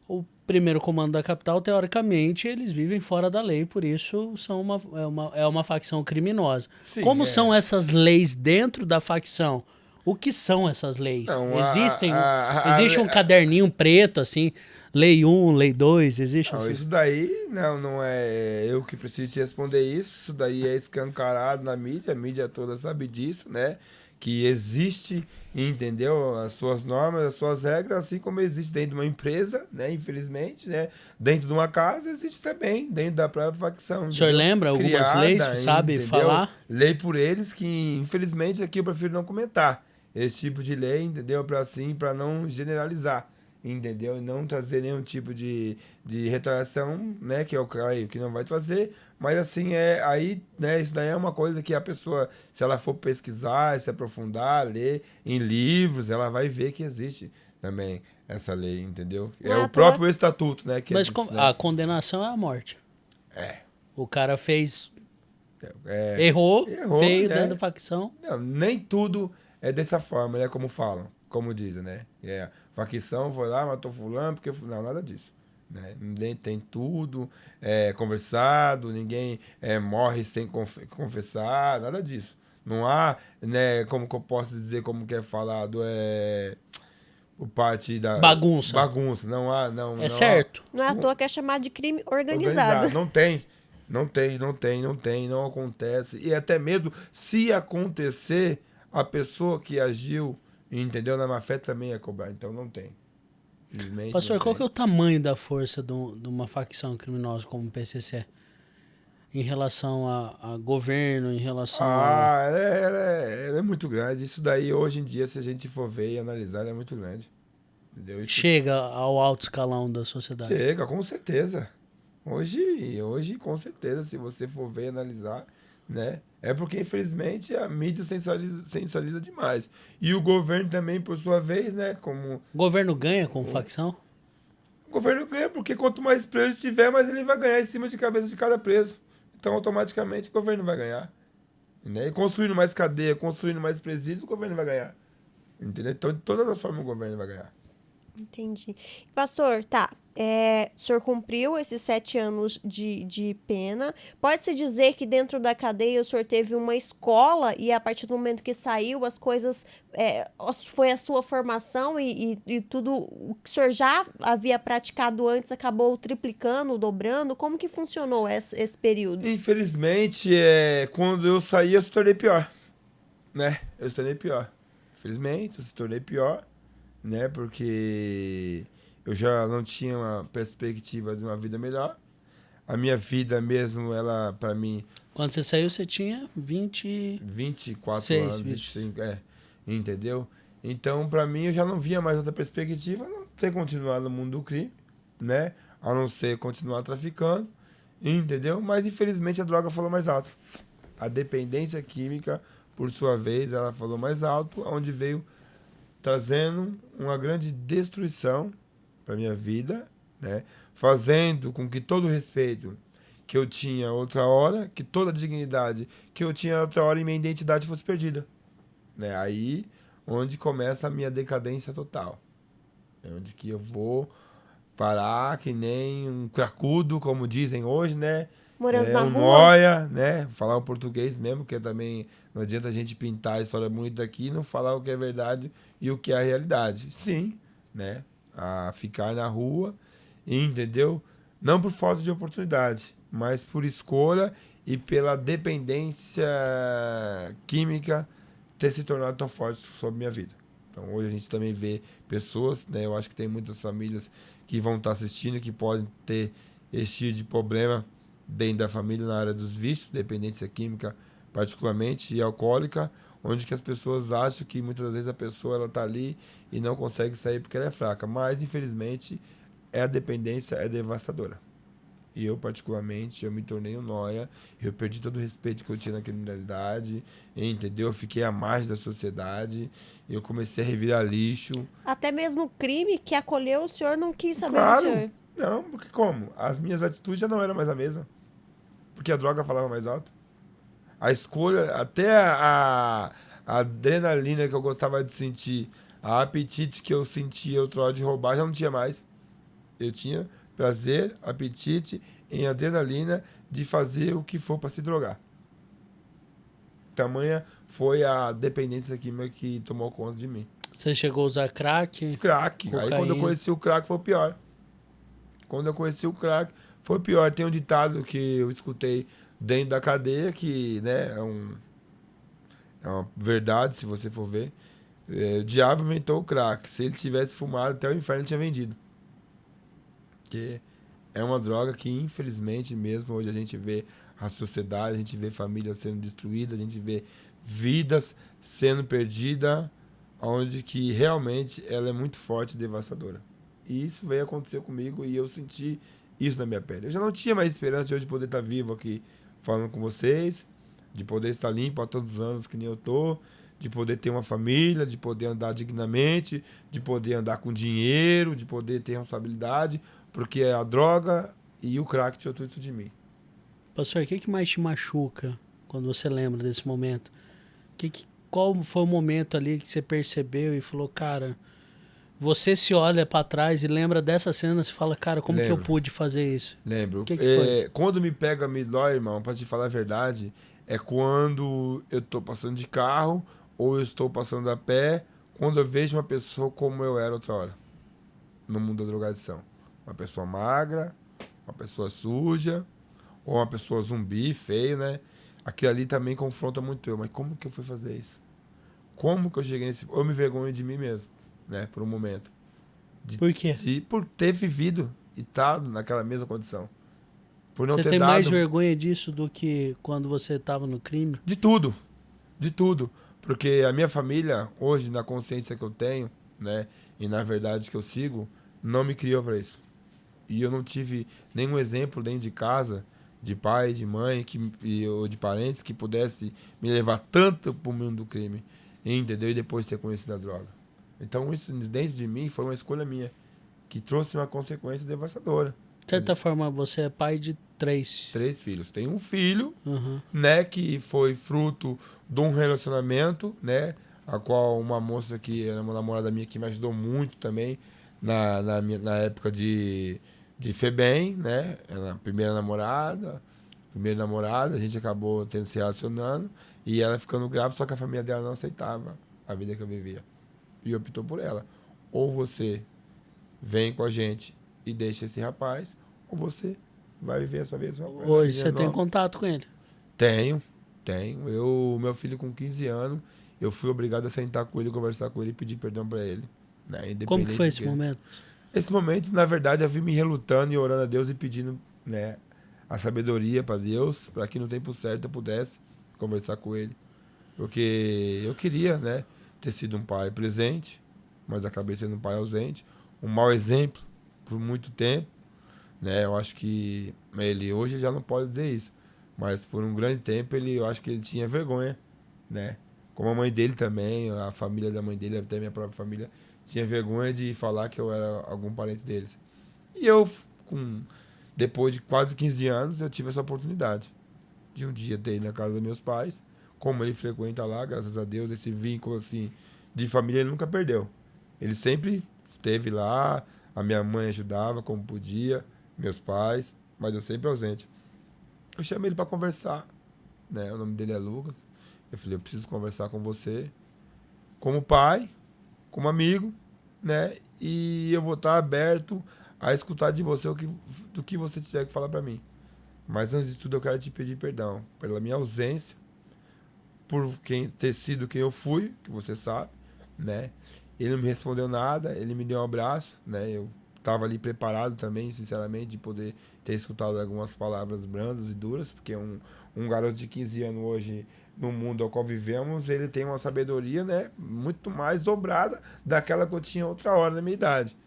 O primeiro comando da capital, teoricamente, eles vivem fora da lei, por isso são uma facção criminosa. Sim, Como são essas leis dentro da facção? O que são essas leis? Não, existe um caderninho preto, assim, lei 1, lei 2, existe Não, assim? isso daí não é eu que preciso te responder isso. Isso daí é escancarado na mídia, a mídia toda sabe disso, né? Que existe, entendeu? As suas normas, as suas regras, assim como existe dentro de uma empresa, né? Infelizmente, né? Dentro de uma casa existe também, dentro da própria facção. O senhor lembra algumas leis, sabe entendeu? falar? Lei por eles que, infelizmente, aqui eu prefiro não comentar. Esse tipo de lei, entendeu? Para não generalizar, entendeu? E não trazer nenhum tipo de retaliação, né? Que é o cara que não vai trazer. Mas assim, aí, né, isso daí é uma coisa que a pessoa, se ela for pesquisar, se aprofundar, ler em livros, ela vai ver que existe também essa lei, entendeu? É o próprio estatuto, né? Que Mas né? a condenação é a morte. O cara fez... errou, veio né? dentro da facção. Não, nem tudo é dessa forma, né? Como falam, como dizem, né? Facção foi lá, matou fulano, porque... Não, nada disso. Né? Ninguém tem tudo conversado, ninguém morre sem confessar, nada disso. Não há, né, como que eu posso dizer, como que é falado, o parte da... Bagunça. Bagunça, não há... Não certo. Não é à toa que é chamado de crime organizado. Não tem. Não acontece. E até mesmo se acontecer, a pessoa que agiu, entendeu, na má fé também é cobrada. Então não tem. Pastor, qual que é o tamanho da força de uma facção criminosa como o PCC? Em relação a governo, em relação ela é muito grande. Isso daí, hoje em dia, se a gente for ver e analisar, ela é muito grande. Entendeu? Chega ao alto escalão da sociedade. Chega, com certeza. Hoje, com certeza, se você for ver e analisar, né? É porque, infelizmente, a mídia sensualiza demais. E o governo também, por sua vez, né? Como... O governo ganha com facção? O governo ganha porque quanto mais preso tiver, mais ele vai ganhar em cima de cabeça de cada preso. Então, automaticamente, o governo vai ganhar. Né? E construindo mais cadeia, construindo mais presídios, o governo vai ganhar. Entendeu? Então, de todas as formas, o governo vai ganhar. Entendi. Pastor, tá. O senhor cumpriu esses 7 anos de pena. Pode-se dizer que dentro da cadeia o senhor teve uma escola e a partir do momento que saiu, as coisas... foi a sua formação e tudo o que o senhor já havia praticado antes acabou triplicando, dobrando? Como que funcionou esse período? Infelizmente, quando eu saí, eu se tornei pior. Né? Eu se tornei pior. Infelizmente, eu se tornei pior. Né? Porque eu já não tinha uma perspectiva de uma vida melhor. A minha vida mesmo, ela, pra mim... Quando você saiu, você tinha 24 anos, 25, entendeu? Então, pra mim, eu já não via mais outra perspectiva, a não ser continuar no mundo do crime, né? A não ser continuar traficando. Entendeu? Mas, infelizmente, a droga falou mais alto. A dependência química, por sua vez, ela falou mais alto, onde veio trazendo uma grande destruição para minha vida, né? Fazendo com que todo o respeito que eu tinha outra hora, que toda a dignidade que eu tinha outra hora e minha identidade fosse perdida. Né? Aí, onde começa a minha decadência total. É onde que eu vou parar que nem um cracudo, como dizem hoje, né? Morando na Um rua. noia, né? Falar o português mesmo, que também não adianta a gente pintar a história bonita aqui e não falar o que é verdade e o que é a realidade. Sim, né? A ficar na rua, entendeu? Não por falta de oportunidade, mas por escolha e pela dependência química ter se tornado tão forte sobre minha vida. Então, hoje a gente também vê pessoas, né? Eu acho que tem muitas famílias que vão estar assistindo, que podem ter esse tipo de problema dentro da família na área dos vícios, dependência química particularmente, e alcoólica, onde que as pessoas acham que muitas das vezes a pessoa ela tá ali e não consegue sair porque ela é fraca. Mas, infelizmente, a dependência é devastadora. E eu, particularmente, eu me tornei um nóia, eu perdi todo o respeito que eu tinha na criminalidade, entendeu? Eu fiquei à margem da sociedade, eu comecei a revirar lixo. Até mesmo o crime que acolheu o senhor não quis saber do Claro, senhor. não, porque como? As minhas atitudes já não eram mais a mesma, porque a droga falava mais alto. A escolha, até a adrenalina que eu gostava de sentir, a apetite que eu sentia outra hora de roubar, já não tinha mais. Eu tinha prazer, apetite em adrenalina de fazer o que for para se drogar. Tamanha foi a dependência química que tomou conta de mim. Você chegou a usar crack? Crack. Cocaína. Aí quando eu conheci o crack foi o pior. Quando eu conheci o crack foi pior. Tem um ditado que eu escutei dentro da cadeia que, né, é uma verdade, se você for ver. O diabo inventou o crack. Se ele tivesse fumado, até o inferno tinha vendido. Porque é uma droga que, infelizmente, mesmo hoje a gente vê a sociedade, a gente vê famílias sendo destruídas, a gente vê vidas sendo perdidas, onde que realmente ela é muito forte e devastadora. E isso veio acontecer comigo e eu senti isso na minha pele. Eu já não tinha mais esperança de hoje poder estar vivo aqui falando com vocês, de poder estar limpo há tantos anos que nem eu tô, de poder ter uma família, de poder andar dignamente, de poder andar com dinheiro, de poder ter responsabilidade, porque a droga e o crack tirou tudo isso de mim. Pastor, o que mais te machuca quando você lembra desse momento? Qual foi o momento ali que você percebeu e falou, cara, você se olha pra trás e lembra dessa cena e fala, cara, como que eu Lembro. pude fazer isso? Lembro. O que foi? Quando me pega, me dói, irmão, pra te falar a verdade, é quando eu tô passando de carro ou eu estou passando a pé, quando eu vejo uma pessoa como eu era outra hora, no mundo da drogadição. Uma pessoa magra, uma pessoa suja, ou uma pessoa zumbi, feio, né? Aquilo ali também confronta muito eu. Mas como que eu fui fazer isso? Como que eu cheguei nesse... Eu me vergonho de mim mesmo, né? Por um momento. Por quê? Por ter vivido e estado naquela mesma condição. Por não Você ter tem dado... mais vergonha disso do que quando você estava no crime? De tudo. De tudo. Porque a minha família, hoje, na consciência que eu tenho, né? E na verdade que eu sigo, não me criou para isso. E eu não tive nenhum exemplo dentro de casa, de pai, de mãe, ou de parentes, que pudesse me levar tanto para o mundo do crime, entendeu? E depois ter conhecido a droga. Então isso dentro de mim foi uma escolha minha, que trouxe uma consequência devastadora. De certa forma, você é pai de 3. 3 filhos. Tem um filho, Uhum. né, que foi fruto de um relacionamento, né, a qual uma moça que era uma namorada minha que me ajudou muito também na época de FEBEM, né, ela primeira namorada, a gente acabou tendo se relacionando e ela ficando grávida, só que a família dela não aceitava a vida que eu vivia e optou por ela. Ou você vem com a gente e deixa esse rapaz, ou você vai viver a sua vida. Hoje você tem contato com ele? Tenho. Meu filho com 15 anos, eu fui obrigado a sentar com ele, conversar com ele e pedir perdão para ele. Né? Como que foi esse momento? Esse momento, na verdade, eu vim me relutando e orando a Deus e pedindo, né, a sabedoria para Deus, para que no tempo certo eu pudesse conversar com ele. Porque eu queria, né, ter sido um pai presente, mas acabei sendo um pai ausente, um mau exemplo por muito tempo, né? Eu acho que ele hoje já não pode dizer isso, mas por um grande tempo eu acho que ele tinha vergonha, né? Como a mãe dele também, a família da mãe dele, até minha própria família, tinha vergonha de falar que eu era algum parente deles. E eu, depois de quase 15 anos, eu tive essa oportunidade de um dia ter ido na casa dos meus pais. Como ele frequenta lá, graças a Deus, esse vínculo assim de família ele nunca perdeu. Ele sempre esteve lá, a minha mãe ajudava como podia, meus pais, mas eu sempre ausente. Eu chamei ele para conversar, né? O nome dele é Lucas. Eu falei, eu preciso conversar com você como pai, como amigo, né? E eu vou estar aberto a escutar de você do que você tiver que falar para mim. Mas antes de tudo eu quero te pedir perdão pela minha ausência, por ter sido quem eu fui, que você sabe, né? Ele não me respondeu nada, ele me deu um abraço, né? Eu estava ali preparado também, sinceramente, de poder ter escutado algumas palavras brandas e duras, porque um garoto de 15 anos hoje, no mundo ao qual vivemos, ele tem uma sabedoria, né? Muito mais dobrada daquela que eu tinha outra hora na minha idade,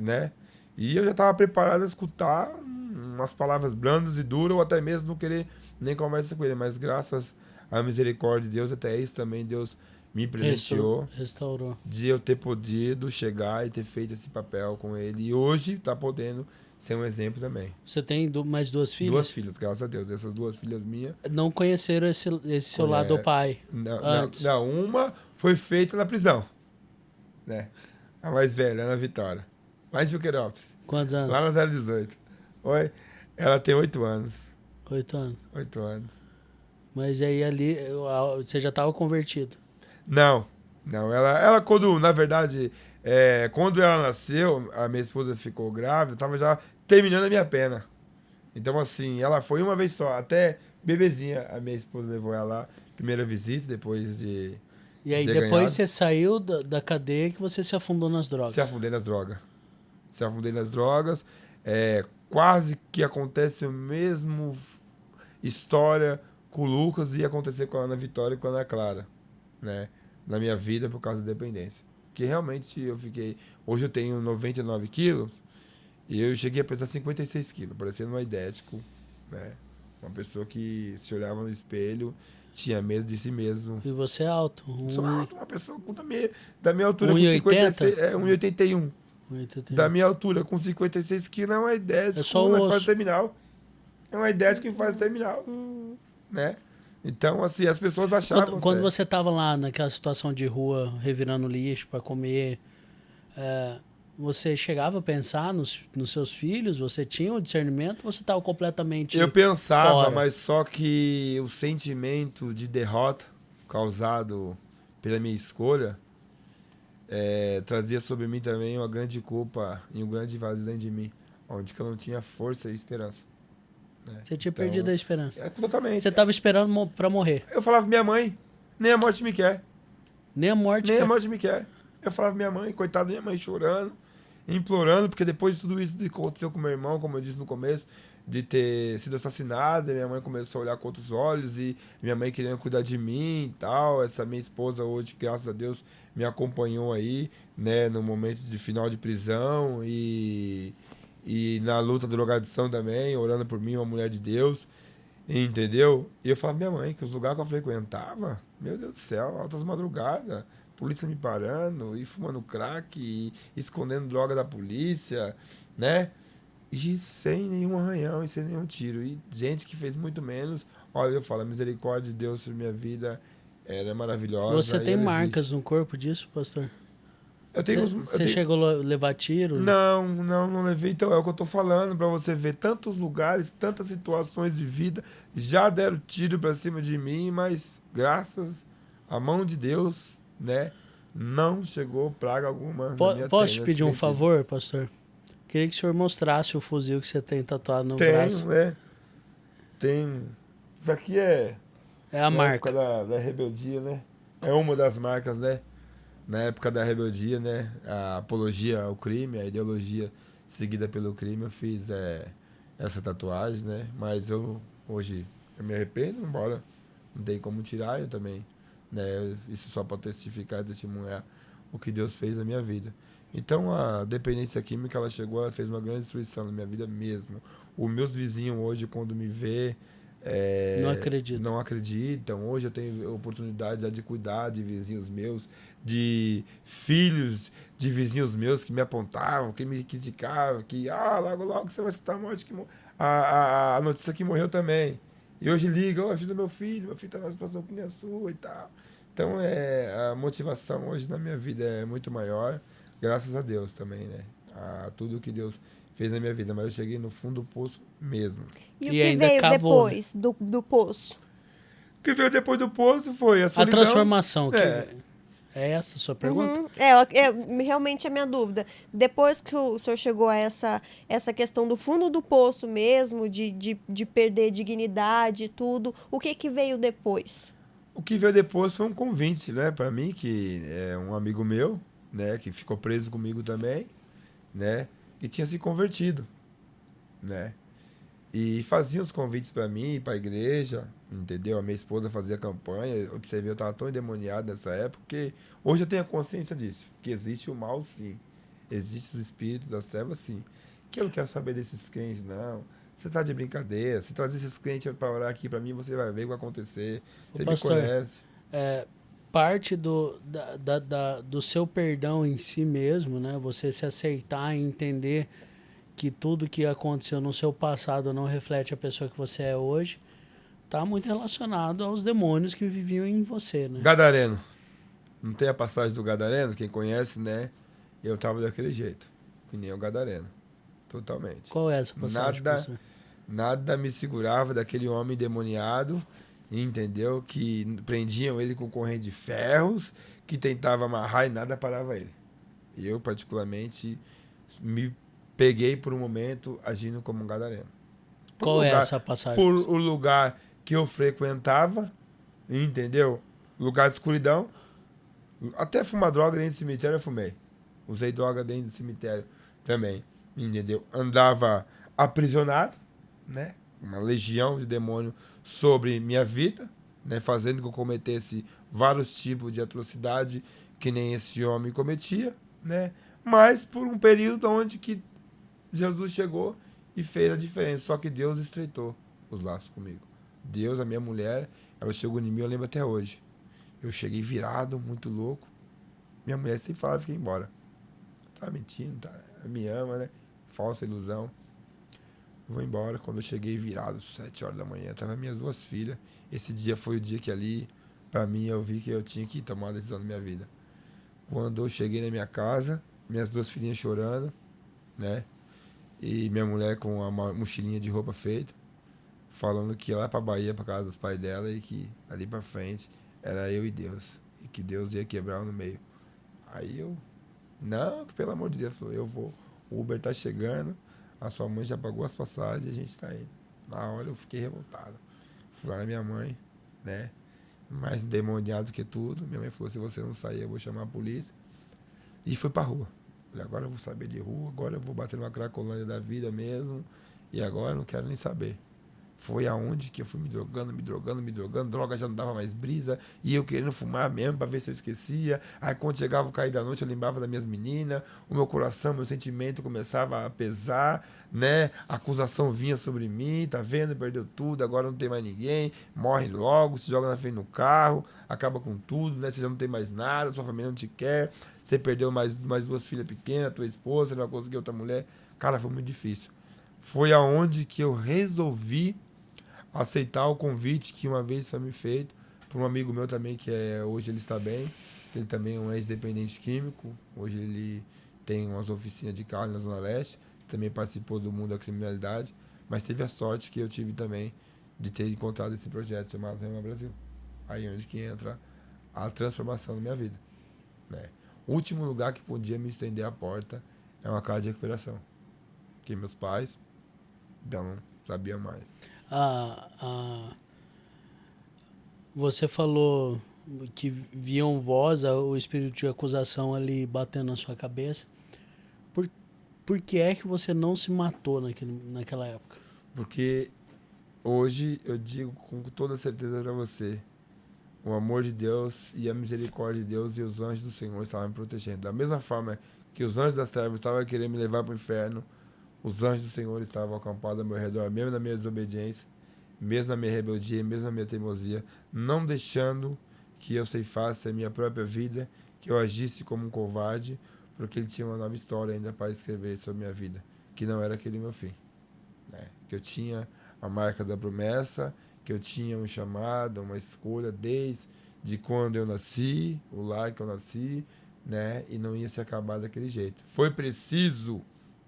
né? E eu já estava preparado a escutar umas palavras brandas e duras, ou até mesmo não querer nem conversa com ele, mas graças à misericórdia de Deus, até isso também Deus me presenteou, restaurou, de eu ter podido chegar e ter feito esse papel com ele, e hoje está podendo ser um exemplo também. Você tem mais duas filhas? Duas filhas, graças a Deus. Essas duas filhas minhas... Não conheceram esse seu lado do pai antes? Não, uma foi feita na prisão, né? A mais velha, Ana Vitória. Lá em Juqueirópolis. Quantos anos? Lá na 018. Oi? Ela tem 8 anos. 8 anos. 8 anos. Mas aí ali, você já estava convertido? Não. Ela quando, na verdade, quando ela nasceu, a minha esposa ficou grávida, eu tava já terminando a minha pena. Então, assim, ela foi uma vez só, até bebezinha, a minha esposa levou ela lá, primeira visita, depois de... E aí depois você saiu da cadeia que você se afundou nas drogas? Se afundei nas drogas. Quase que acontece a mesma história com o Lucas ia acontecer com a Ana Vitória e com a Ana Clara, né? Na minha vida por causa da dependência. Que realmente eu fiquei... Hoje eu tenho 99 quilos e eu cheguei a pesar 56 quilos, parecendo um aidético, né? Uma pessoa que se olhava no espelho, tinha medo de si mesmo. E você é alto? Sou alto, uma pessoa da minha altura, 1,80? com 56, 1,81. 1,81. Da minha altura, com 56 quilos, é uma ideia de fase terminal. É uma ideia de fase terminal. Né? Então, assim, as pessoas achavam... Quando você estava lá naquela situação de rua, revirando lixo para comer, você chegava a pensar nos seus filhos? Você tinha o discernimento ou você estava completamente Eu pensava, fora? mas só que o sentimento de derrota causado pela minha escolha trazia sobre mim também uma grande culpa e um grande vazio dentro de mim, onde que eu não tinha força e esperança. Né? Você tinha perdido a esperança. Totalmente. Você estava esperando para morrer. Eu falava, minha mãe, nem a morte me quer. Nem a morte me quer. Eu falava, minha mãe, coitada da minha mãe, chorando, implorando, porque depois de tudo isso que aconteceu com meu irmão, como eu disse no começo, de ter sido assassinado, minha mãe começou a olhar com outros olhos e minha mãe querendo cuidar de mim e tal. Essa minha esposa hoje, graças a Deus, me acompanhou aí, né, no momento de final de prisão e na luta da drogadição também, orando por mim, uma mulher de Deus, entendeu? E eu falava, minha mãe, que os lugares que eu frequentava, meu Deus do céu, altas madrugadas, polícia me parando, e fumando crack, e escondendo droga da polícia, né? E sem nenhum arranhão e sem nenhum tiro. E gente que fez muito menos. Olha, eu falo, a misericórdia de Deus sobre minha vida era maravilhosa. Você tem marcas no corpo disso, pastor? Você chegou a levar tiro? Não levei. Então é o que eu tô falando pra você ver. Tantos lugares, tantas situações de vida já deram tiro pra cima de mim, mas graças à mão de Deus, né, não chegou praga alguma. Posso te pedir um favor, pastor? Queria que o senhor mostrasse o fuzil que você tem tatuado no braço. Tenho. Isso aqui é a marca da rebeldia, né? É uma das marcas, né? Na época da rebeldia, né? A apologia ao crime, a ideologia seguida pelo crime, eu fiz essa tatuagem, né? Mas hoje eu me arrependo, embora não tem como tirar, eu também, né? Isso só para testificar, testemunhar o que Deus fez na minha vida. Então, a dependência química, ela fez uma grande destruição na minha vida mesmo. Os meus vizinhos hoje, quando me vê, Não acredito. não acreditam. Hoje eu tenho oportunidade já de cuidar de vizinhos meus, de filhos de vizinhos meus que me apontavam, que me criticavam, que logo, logo você vai escutar a morte a notícia que morreu também. E hoje liga, filho do meu filho está numa situação que nem a sua e tal. Então, a motivação hoje na minha vida é muito maior, graças a Deus também, né? A tudo que Deus fez na minha vida. Mas eu cheguei no fundo do poço mesmo. E o E que ainda veio cavou, depois do poço? O que veio depois do poço foi a A solidão. transformação. É. É essa a sua pergunta? Uhum. Realmente é a minha dúvida. Depois que o senhor chegou a essa questão do fundo do poço mesmo, de perder dignidade e tudo, o que veio depois? O que veio depois foi um convite, né, para mim, que é um amigo meu, né, que ficou preso comigo também, né, que tinha se convertido, né, e fazia os convites para mim, para a igreja, entendeu? A minha esposa fazia campanha, eu observei, eu estava tão endemoniado nessa época, que hoje eu tenho a consciência disso, que existe o mal sim, existe o espírito das trevas sim, que eu não quero saber desses crentes, não. Você tá de brincadeira. Se trazer esses clientes para orar aqui para mim, você vai ver o que vai acontecer. Você Pastor, me conhece. Parte do seu perdão em si mesmo, né? Você se aceitar e entender que tudo que aconteceu no seu passado não reflete a pessoa que você é hoje, tá muito relacionado aos demônios que viviam em você, né? Gadareno. Não tem a passagem do Gadareno? Quem conhece, né? Eu tava daquele jeito. Que nem o Gadareno. Totalmente. Qual é essa passagem, pastor? Nada me segurava daquele homem endemoniado, entendeu? Que prendiam ele com corrente de ferros, que tentava amarrar e nada parava ele. E eu, particularmente, me peguei por um momento agindo como um gadareno. Qual é essa passagem? Por o lugar que eu frequentava, entendeu? Lugar de escuridão. Até fumar droga dentro do cemitério eu fumei. Usei droga dentro do cemitério também, entendeu? Andava aprisionado, né? Uma legião de demônio sobre minha vida, né? Fazendo que eu cometesse vários tipos de atrocidade que nem esse homem cometia, né? Mas por um período onde que Jesus chegou e fez a diferença. Só que Deus estreitou os laços comigo. Deus, a minha mulher, ela chegou em mim, eu lembro até hoje. Eu cheguei virado, muito louco. Minha mulher sempre falava, fiquei embora. Tá mentindo, tá? Me ama, né? Falsa ilusão. Vou embora. Quando eu cheguei virado, 7 horas da manhã, tava minhas 2 filhas. Esse dia foi o dia que ali, pra mim, eu vi que eu tinha que tomar uma decisão na minha vida. Quando eu cheguei na minha casa, minhas 2 filhinhas chorando, né? E minha mulher com uma mochilinha de roupa feita, falando que ia lá pra Bahia, pra casa dos pais dela, e que ali pra frente era eu e Deus. E que Deus ia quebrar no meio. Aí eu, não, que pelo amor de Deus, eu vou. O Uber tá chegando, a sua mãe já pagou as passagens e a gente tá indo. Na hora eu fiquei revoltado. Fui lá na minha mãe, né? Mais endemoniado que tudo. Minha mãe falou, se você não sair, eu vou chamar a polícia. E fui pra rua. Falei, agora eu vou saber de rua, agora eu vou bater numa cracolândia da vida mesmo. E agora eu não quero nem saber. Foi aonde que eu fui me drogando, droga já não dava mais brisa, e eu querendo fumar mesmo para ver se eu esquecia. Aí quando chegava o cair da noite eu lembrava das minhas meninas, o meu coração, meu sentimento começava a pesar, né? A acusação vinha sobre mim, tá vendo? Perdeu tudo, agora não tem mais ninguém, morre logo, se joga na frente do carro, acaba com tudo, né? Você já não tem mais nada, sua família não te quer, você perdeu mais 2 filhas pequenas, tua esposa, você não vai conseguir outra mulher. Cara, foi muito difícil. Foi aonde que eu resolvi aceitar o convite que uma vez foi me feito por um amigo meu também, que hoje ele está bem, ele também é um ex-dependente químico, hoje ele tem umas oficinas de carro na Zona Leste, também participou do mundo da criminalidade, mas teve a sorte que eu tive também de ter encontrado esse projeto chamado Rema Brasil. Aí é onde que entra a transformação da minha vida, né? O último lugar que podia me estender a porta é uma casa de recuperação, que meus pais não sabiam mais. Você falou que viam voz, o espírito de acusação ali batendo na sua cabeça. Por que é que você não se matou naquela época? Porque hoje eu digo com toda certeza para você, o amor de Deus e a misericórdia de Deus e os anjos do Senhor estavam me protegendo. Da mesma forma que os anjos das trevas estavam querendo me levar para o inferno, os anjos do Senhor estavam acampados ao meu redor, mesmo na minha desobediência, mesmo na minha rebeldia, mesmo na minha teimosia, não deixando que eu ceifasse a minha própria vida, que eu agisse como um covarde, porque ele tinha uma nova história ainda para escrever sobre a minha vida, que não era aquele meu fim. Né? Que eu tinha a marca da promessa, que eu tinha um chamado, uma escolha desde quando eu nasci, o lar que eu nasci, né? E não ia se acabar daquele jeito. Foi preciso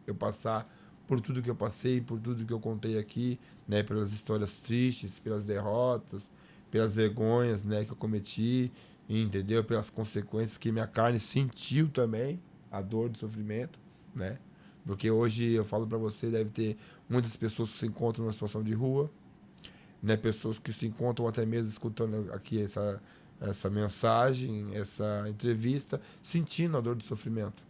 eu passar por tudo que eu passei, por tudo que eu contei aqui, né? Pelas histórias tristes, pelas derrotas, pelas vergonhas, né? Que eu cometi, entendeu? Pelas consequências que minha carne sentiu também, a dor do sofrimento, né? Porque hoje eu falo para você, deve ter muitas pessoas que se encontram numa situação de rua, né? Pessoas que se encontram até mesmo escutando aqui essa mensagem, essa entrevista, sentindo a dor do sofrimento,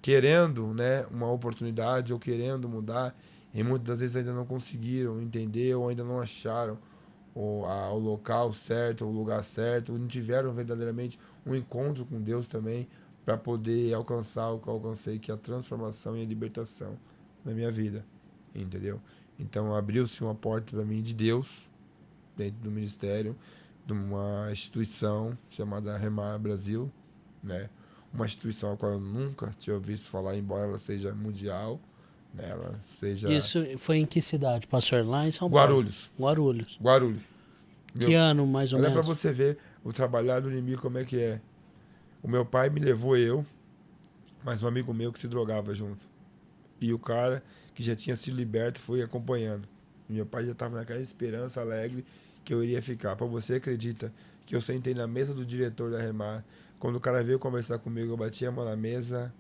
querendo, né, uma oportunidade ou querendo mudar, e muitas das vezes ainda não conseguiram entender ou ainda não acharam o local certo, o lugar certo, ou não tiveram verdadeiramente um encontro com Deus também para poder alcançar o que eu alcancei, que é a transformação e a libertação na minha vida, entendeu? Então abriu-se uma porta para mim de Deus, dentro do ministério, de uma instituição chamada Remar Brasil, né? Uma instituição a qual eu nunca tinha visto falar, embora ela seja mundial, né? Ela seja... Isso foi em que cidade, pastor? Lá em São Guarulhos. Paulo. Guarulhos. Guarulhos. Que ano, mais ou Olha menos? para você ver o trabalhar do inimigo, como é que é. O meu pai me levou mas um amigo meu que se drogava junto. E o cara que já tinha sido liberto foi acompanhando. Meu pai já estava naquela esperança alegre que eu iria ficar. Para você acredita que eu sentei na mesa do diretor da Remar, quando o cara veio conversar comigo, eu bati a mão na mesa,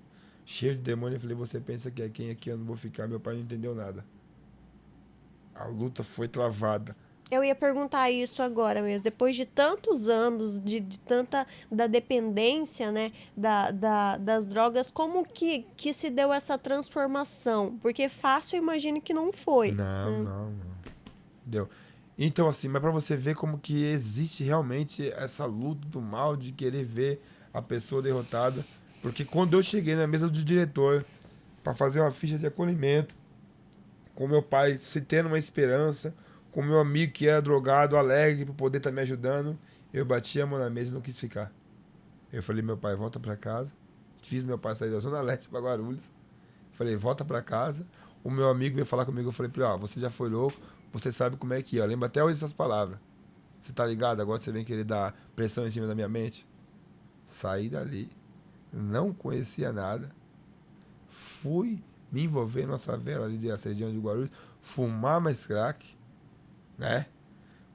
cheio de demônio, e falei, você pensa que é quem aqui eu não vou ficar? Meu pai não entendeu nada. A luta foi travada. Eu ia perguntar isso agora mesmo. Depois de tantos anos, de tanta da dependência, né, das drogas, como que se deu essa transformação? Porque fácil, eu imagino que não foi. Não. Deu. Então, assim, mas para você ver como que existe realmente essa luta do mal de querer ver a pessoa derrotada. Porque quando eu cheguei na mesa do diretor para fazer uma ficha de acolhimento, com meu pai se tendo uma esperança, com meu amigo que era drogado, alegre, para poder estar me ajudando, eu bati a mão na mesa e não quis ficar. Eu falei, meu pai, volta para casa. Fiz meu pai sair da Zona Leste para Guarulhos. Falei, volta para casa. O meu amigo veio falar comigo, eu falei, ó, você já foi louco, você sabe como é que é. Eu lembro até hoje essas palavras. Você tá ligado? Agora você vem querer dar pressão em cima da minha mente. Saí dali, não conhecia nada. Fui me envolver numa favela ali da região de Guarulhos, fumar mais crack, né?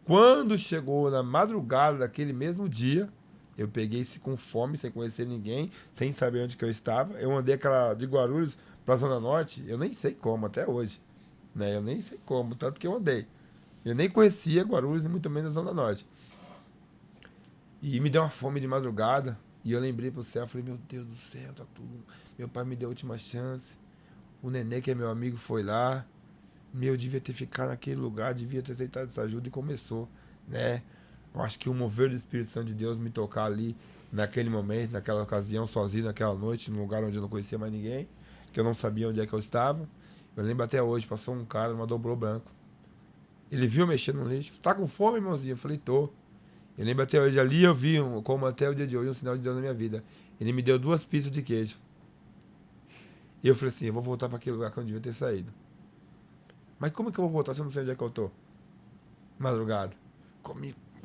Quando chegou na madrugada daquele mesmo dia, eu peguei com fome, sem conhecer ninguém, sem saber onde que eu estava. Eu andei aquela de Guarulhos para a Zona Norte, eu nem sei como até hoje, né? Eu nem sei como, tanto que eu andei. Eu nem conhecia Guarulhos e muito menos a Zona Norte. E me deu uma fome de madrugada, e eu lembrei pro céu, falei, meu Deus do céu, tá tudo. Meu pai me deu a última chance. O Nenê, que é meu amigo, foi lá. Eu devia ter ficado naquele lugar, devia ter aceitado essa ajuda, e começou, né? Eu acho que o mover do Espírito Santo de Deus me tocar ali, naquele momento, naquela ocasião, sozinho, naquela noite, num lugar onde eu não conhecia mais ninguém, que eu não sabia onde é que eu estava. Eu lembro até hoje, passou um cara numa Dobrô Branco. Ele viu mexendo no lixo. Tá com fome, irmãozinho? Eu falei, tô. Eu lembro até hoje, ali eu vi, como até o dia de hoje, um sinal de Deus na minha vida. Ele me deu 2 pizzas de queijo. E eu falei assim, eu vou voltar para aquele lugar que eu não devia ter saído. Mas como é que eu vou voltar se eu não sei onde é que eu tô? Madrugada.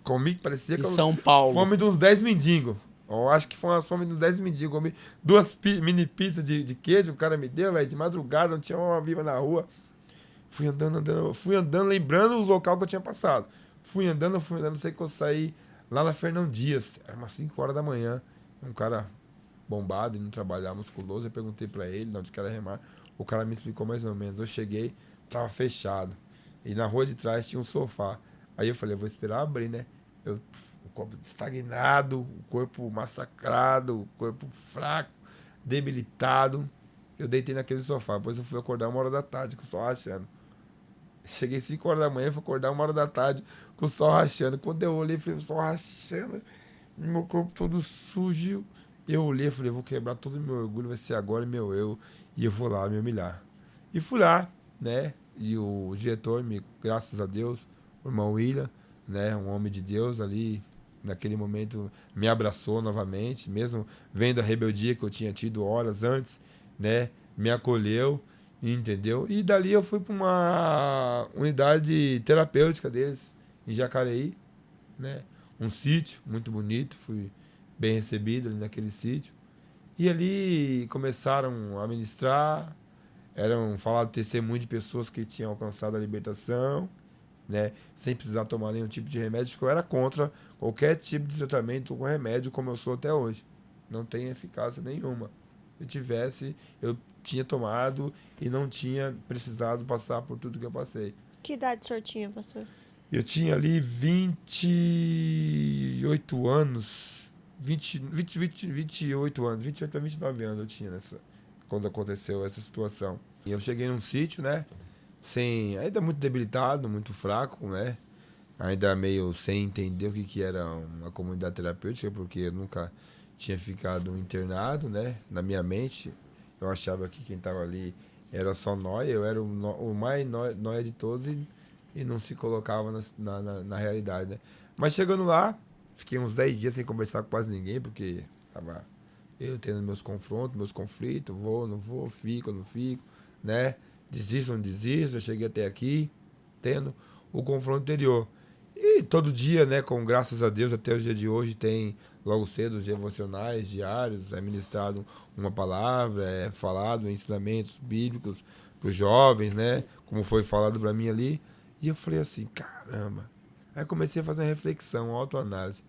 Comi parecia que em São Paulo. Fome de uns 10 mendigos. Eu acho que foi uma fome de uns 10 mendigos. Comi 2 mini pizzas de queijo, o cara me deu, velho, de madrugada, não tinha uma viva na rua. Fui andando, lembrando os locais que eu tinha passado. Fui andando, não sei que eu saí lá na Fernão Dias. Era umas 5 horas da manhã. Um cara bombado, indo trabalhar, musculoso. Eu perguntei pra ele de onde que era Remar. O cara me explicou mais ou menos. Eu cheguei, tava fechado. E na rua de trás tinha um sofá. Aí eu falei, eu vou esperar abrir, né? O corpo estagnado, o corpo massacrado, o corpo fraco, debilitado. Eu deitei naquele sofá. Depois eu fui acordar 1 hora da tarde, que eu só achando. Cheguei 5 horas da manhã, fui acordar 1 hora da tarde, com o sol rachando. Quando eu olhei, falei, o sol rachando, meu corpo todo sujo. Eu olhei, falei, vou quebrar todo o meu orgulho, vai ser agora meu eu, e eu vou lá me humilhar. E fui lá, né? E o diretor, graças a Deus, o irmão William, né? Um homem de Deus ali, naquele momento, me abraçou novamente, mesmo vendo a rebeldia que eu tinha tido horas antes, né? Me acolheu, entendeu? E dali eu fui para uma unidade terapêutica deles, em Jacareí, né? Um sítio muito bonito, fui bem recebido ali naquele sítio. E ali começaram a ministrar, falaram testemunho de pessoas que tinham alcançado a libertação, né? Sem precisar tomar nenhum tipo de remédio, porque eu era contra qualquer tipo de tratamento com remédio, como eu sou até hoje. Não tem eficácia nenhuma. Se tivesse, eu tinha tomado e não tinha precisado passar por tudo que eu passei. Que idade o senhor tinha, pastor? Eu tinha ali 28 anos, 28 anos, 28 para 29 anos eu tinha quando aconteceu essa situação. E eu cheguei num sítio, né? Ainda muito debilitado, muito fraco, né? Ainda meio sem entender o que era uma comunidade terapêutica, porque eu nunca tinha ficado internado, né? Na minha mente, eu achava que quem estava ali era só nóia, eu era o mais nóia de todos e não se colocava na realidade, né? Mas chegando lá, fiquei uns 10 dias sem conversar com quase ninguém, porque tava eu tendo meus confrontos, meus conflitos, vou, não vou, fico, não fico, né? Desisto, não desisto, eu cheguei até aqui, tendo o confronto anterior. E todo dia, né, com graças a Deus, até o dia de hoje, tem logo cedo os devocionais diários, é ministrado uma palavra, é falado ensinamentos bíblicos para os jovens, né, como foi falado para mim ali. E eu falei assim, caramba. Aí comecei a fazer uma reflexão, uma autoanálise.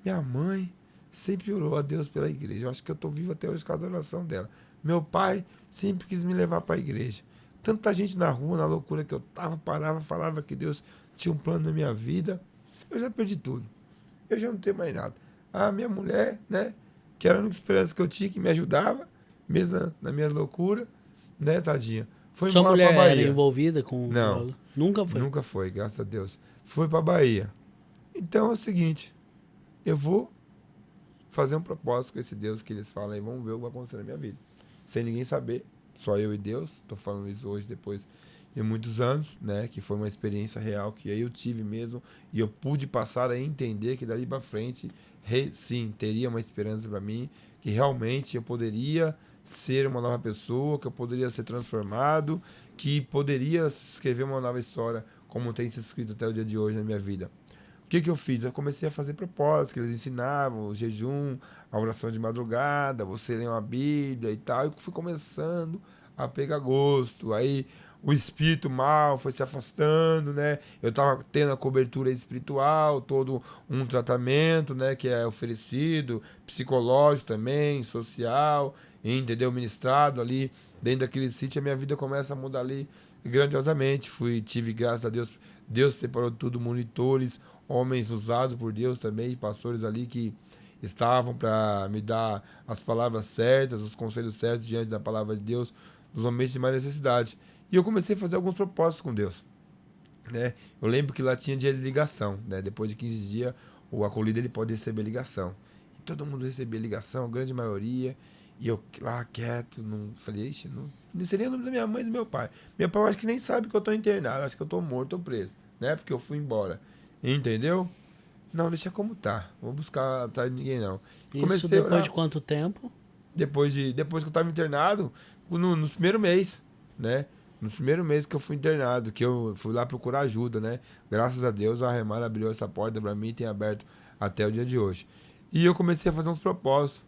Minha mãe sempre orou a Deus pela igreja. Eu acho que eu estou vivo até hoje por causa da oração dela. Meu pai sempre quis me levar para a igreja. Tanta gente na rua, na loucura que eu tava, parava, falava que Deus tinha um plano na minha vida. Eu já perdi tudo. Eu já não tenho mais nada. A minha mulher, né, que era a única esperança que eu tinha, que me ajudava, mesmo nas minhas loucuras, né, tadinha. Foi Sua embora mulher pra Bahia. era envolvida com Não. droga? Nunca foi? Nunca foi, graças a Deus. Fui pra Bahia. Então é o seguinte, eu vou fazer um propósito com esse Deus que eles falam aí, vamos ver o que vai acontecer na minha vida. Sem ninguém saber, só eu e Deus. Tô falando isso hoje, depois de muitos anos, né? Que foi uma experiência real que eu tive mesmo e eu pude passar a entender que dali para frente, sim, teria uma esperança para mim, que realmente eu poderia ser uma nova pessoa, que eu poderia ser transformado, que poderia escrever uma nova história, como tem sido escrito até o dia de hoje na minha vida. O que eu fiz? Eu comecei a fazer propósitos que eles ensinavam, o jejum, a oração de madrugada, você ler uma Bíblia e tal. E fui começando a pegar gosto. Aí o espírito mal foi se afastando, né? Eu estava tendo a cobertura espiritual, todo um tratamento, né? Que é oferecido, psicológico também, social, entendeu? Ministrado ali dentro daquele sítio. A minha vida começa a mudar ali grandiosamente. Tive, graças a Deus, Deus preparou tudo, monitores, homens usados por Deus também, pastores ali que estavam para me dar as palavras certas, os conselhos certos diante da palavra de Deus, nos momentos de mais necessidade. E eu comecei a fazer alguns propósitos com Deus, né? Eu lembro que lá tinha dia de ligação, né? Depois de 15 dias, o acolhido ele pode receber ligação. E todo mundo recebia ligação, a grande maioria. E eu lá quieto, não falei, ixi, não seria o nome da minha mãe e do meu pai. Meu pai eu acho que nem sabe que eu tô internado, acho que eu tô morto ou preso, né? Porque eu fui embora. Entendeu? Não, deixa como tá. Vou buscar atrás de ninguém, não. Isso depois de quanto tempo? Depois que eu tava internado, no primeiro mês, né? No primeiro mês que eu fui internado, que eu fui lá procurar ajuda, né? Graças a Deus, a Remar abriu essa porta pra mim e tem aberto até o dia de hoje. E eu comecei a fazer uns propósitos.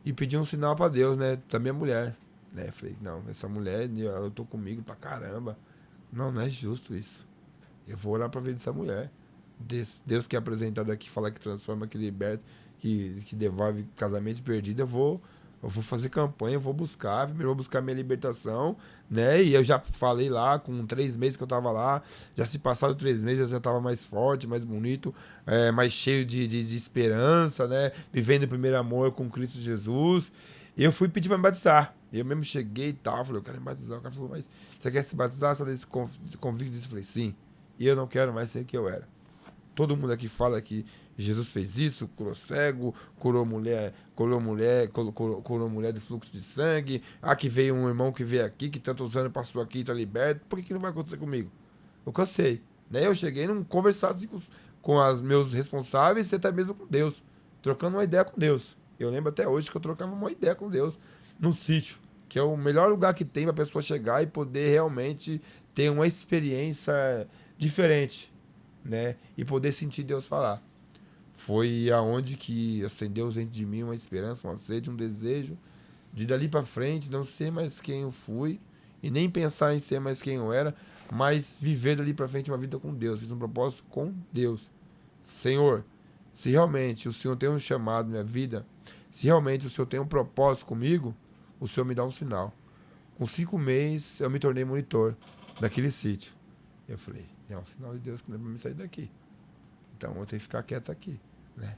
E pedi um sinal pra Deus, né? Da minha mulher. Né? Falei, não, essa mulher, ela tô comigo pra caramba. Não é justo isso. Eu vou orar pra ver dessa mulher. Deus que é apresentado aqui, fala que transforma, que liberta, que devolve casamento perdido, eu vou fazer campanha, eu vou buscar, primeiro vou buscar minha libertação, né? E eu já falei lá, com 3 meses que eu tava lá, já se passaram 3 meses, eu já tava mais forte, mais bonito, mais cheio de esperança, né? Vivendo o primeiro amor com Cristo Jesus. E eu fui pedir para me batizar. Eu mesmo cheguei e tal, falei, eu quero me batizar. O cara falou, mas você quer se batizar? Você desse convite disso? Eu falei, sim. E eu não quero mais ser o que eu era. Todo mundo aqui fala que Jesus fez isso, curou cego, curou mulher de fluxo de sangue. Ah, que veio um irmão que veio aqui, que tantos anos passou aqui e está liberto. Por que não vai acontecer comigo? Eu cansei. Né? Eu cheguei num conversar assim, com os meus responsáveis e até mesmo com Deus. Trocando uma ideia com Deus. Eu lembro até hoje que eu trocava uma ideia com Deus no sítio, que é o melhor lugar que tem para a pessoa chegar e poder realmente ter uma experiência diferente, né? E poder sentir Deus falar. Foi aonde que acendeu dentro de mim uma esperança, uma sede, um desejo de dali para frente não ser mais quem eu fui e nem pensar em ser mais quem eu era, mas viver dali para frente uma vida com Deus. Fiz um propósito com Deus. Senhor, se realmente o Senhor tem um chamado na minha vida, se realmente o Senhor tem um propósito comigo, o Senhor me dá um sinal. Com 5 meses, eu me tornei monitor daquele sítio. Eu falei, é um sinal de Deus que não é para me sair daqui. Então, eu tenho que ficar quieto aqui, né?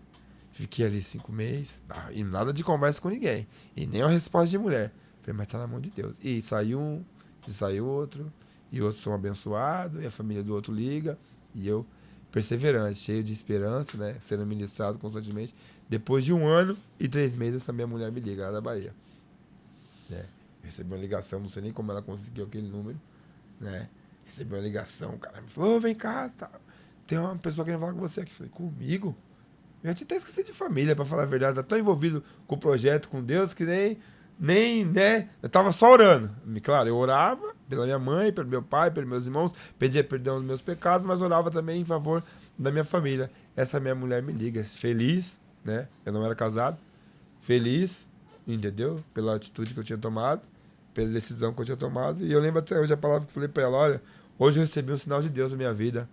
Fiquei ali 5 meses, e nada de conversa com ninguém. E nem uma resposta de mulher. Falei, mas tá na mão de Deus. E saiu um, e saiu outro, e outros são abençoados, e a família do outro liga, e eu perseverante, cheio de esperança, né? Sendo ministrado constantemente. Depois de 1 ano e 3 meses, essa minha mulher me liga, lá da Bahia. Né? Recebi uma ligação, não sei nem como ela conseguiu aquele número, né? Recebi uma ligação, o cara me falou, vem cá, tá. Tem uma pessoa querendo falar com você aqui. Eu falei, comigo? Eu já tinha até esquecido de família, pra falar a verdade. Tá tão envolvido com o projeto, com Deus, que nem, né? Eu tava só orando. Claro, eu orava pela minha mãe, pelo meu pai, pelos meus irmãos, pedia perdão dos meus pecados, mas orava também em favor da minha família. Essa minha mulher me liga, feliz, né? Eu não era casado. Feliz, entendeu? Pela atitude que eu tinha tomado, pela decisão que eu tinha tomado. E eu lembro até hoje a palavra que eu falei pra ela, olha, hoje eu recebi um sinal de Deus na minha vida.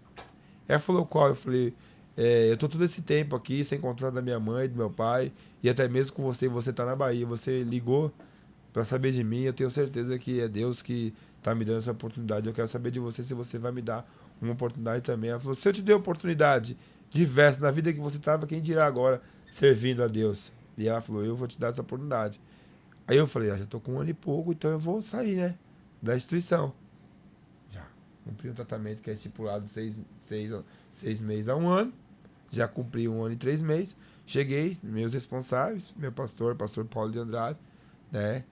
Ela falou qual? Eu falei, eu tô todo esse tempo aqui sem contato da minha mãe, do meu pai, e até mesmo com você tá na Bahia, você ligou para saber de mim, eu tenho certeza que é Deus que tá me dando essa oportunidade, eu quero saber de você se você vai me dar uma oportunidade também. Ela falou, se eu te der oportunidade diversa na vida que você tava, quem dirá agora servindo a Deus? E ela falou, eu vou te dar essa oportunidade. Aí eu falei, já tô com 1 ano e pouco, então eu vou sair, né, da instituição. Cumpri um tratamento que é estipulado 6 meses a 1 ano. Já cumpri 1 ano e 3 meses. Cheguei, meus responsáveis, meu pastor Paulo de Andrade, né?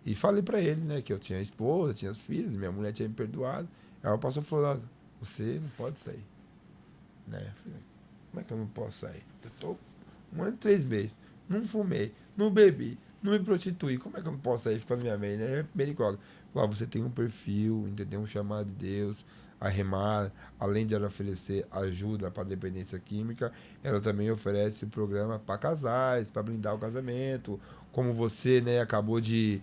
E falei pra ele, né, que eu tinha esposa, tinha as filhas, minha mulher tinha me perdoado. Aí o pastor falou, você não pode sair. Né? Eu falei, como é que eu não posso sair? Eu tô 1 ano e 3 meses. Não fumei, não bebi, não me prostituí. Como é que eu não posso sair ficando minha mãe, né? Perigosa. Você tem um perfil, entendeu? Um chamado de Deus, a Remar, além de ela oferecer ajuda para a dependência química, ela também oferece o programa para casais, para blindar o casamento. Como você, né, acabou de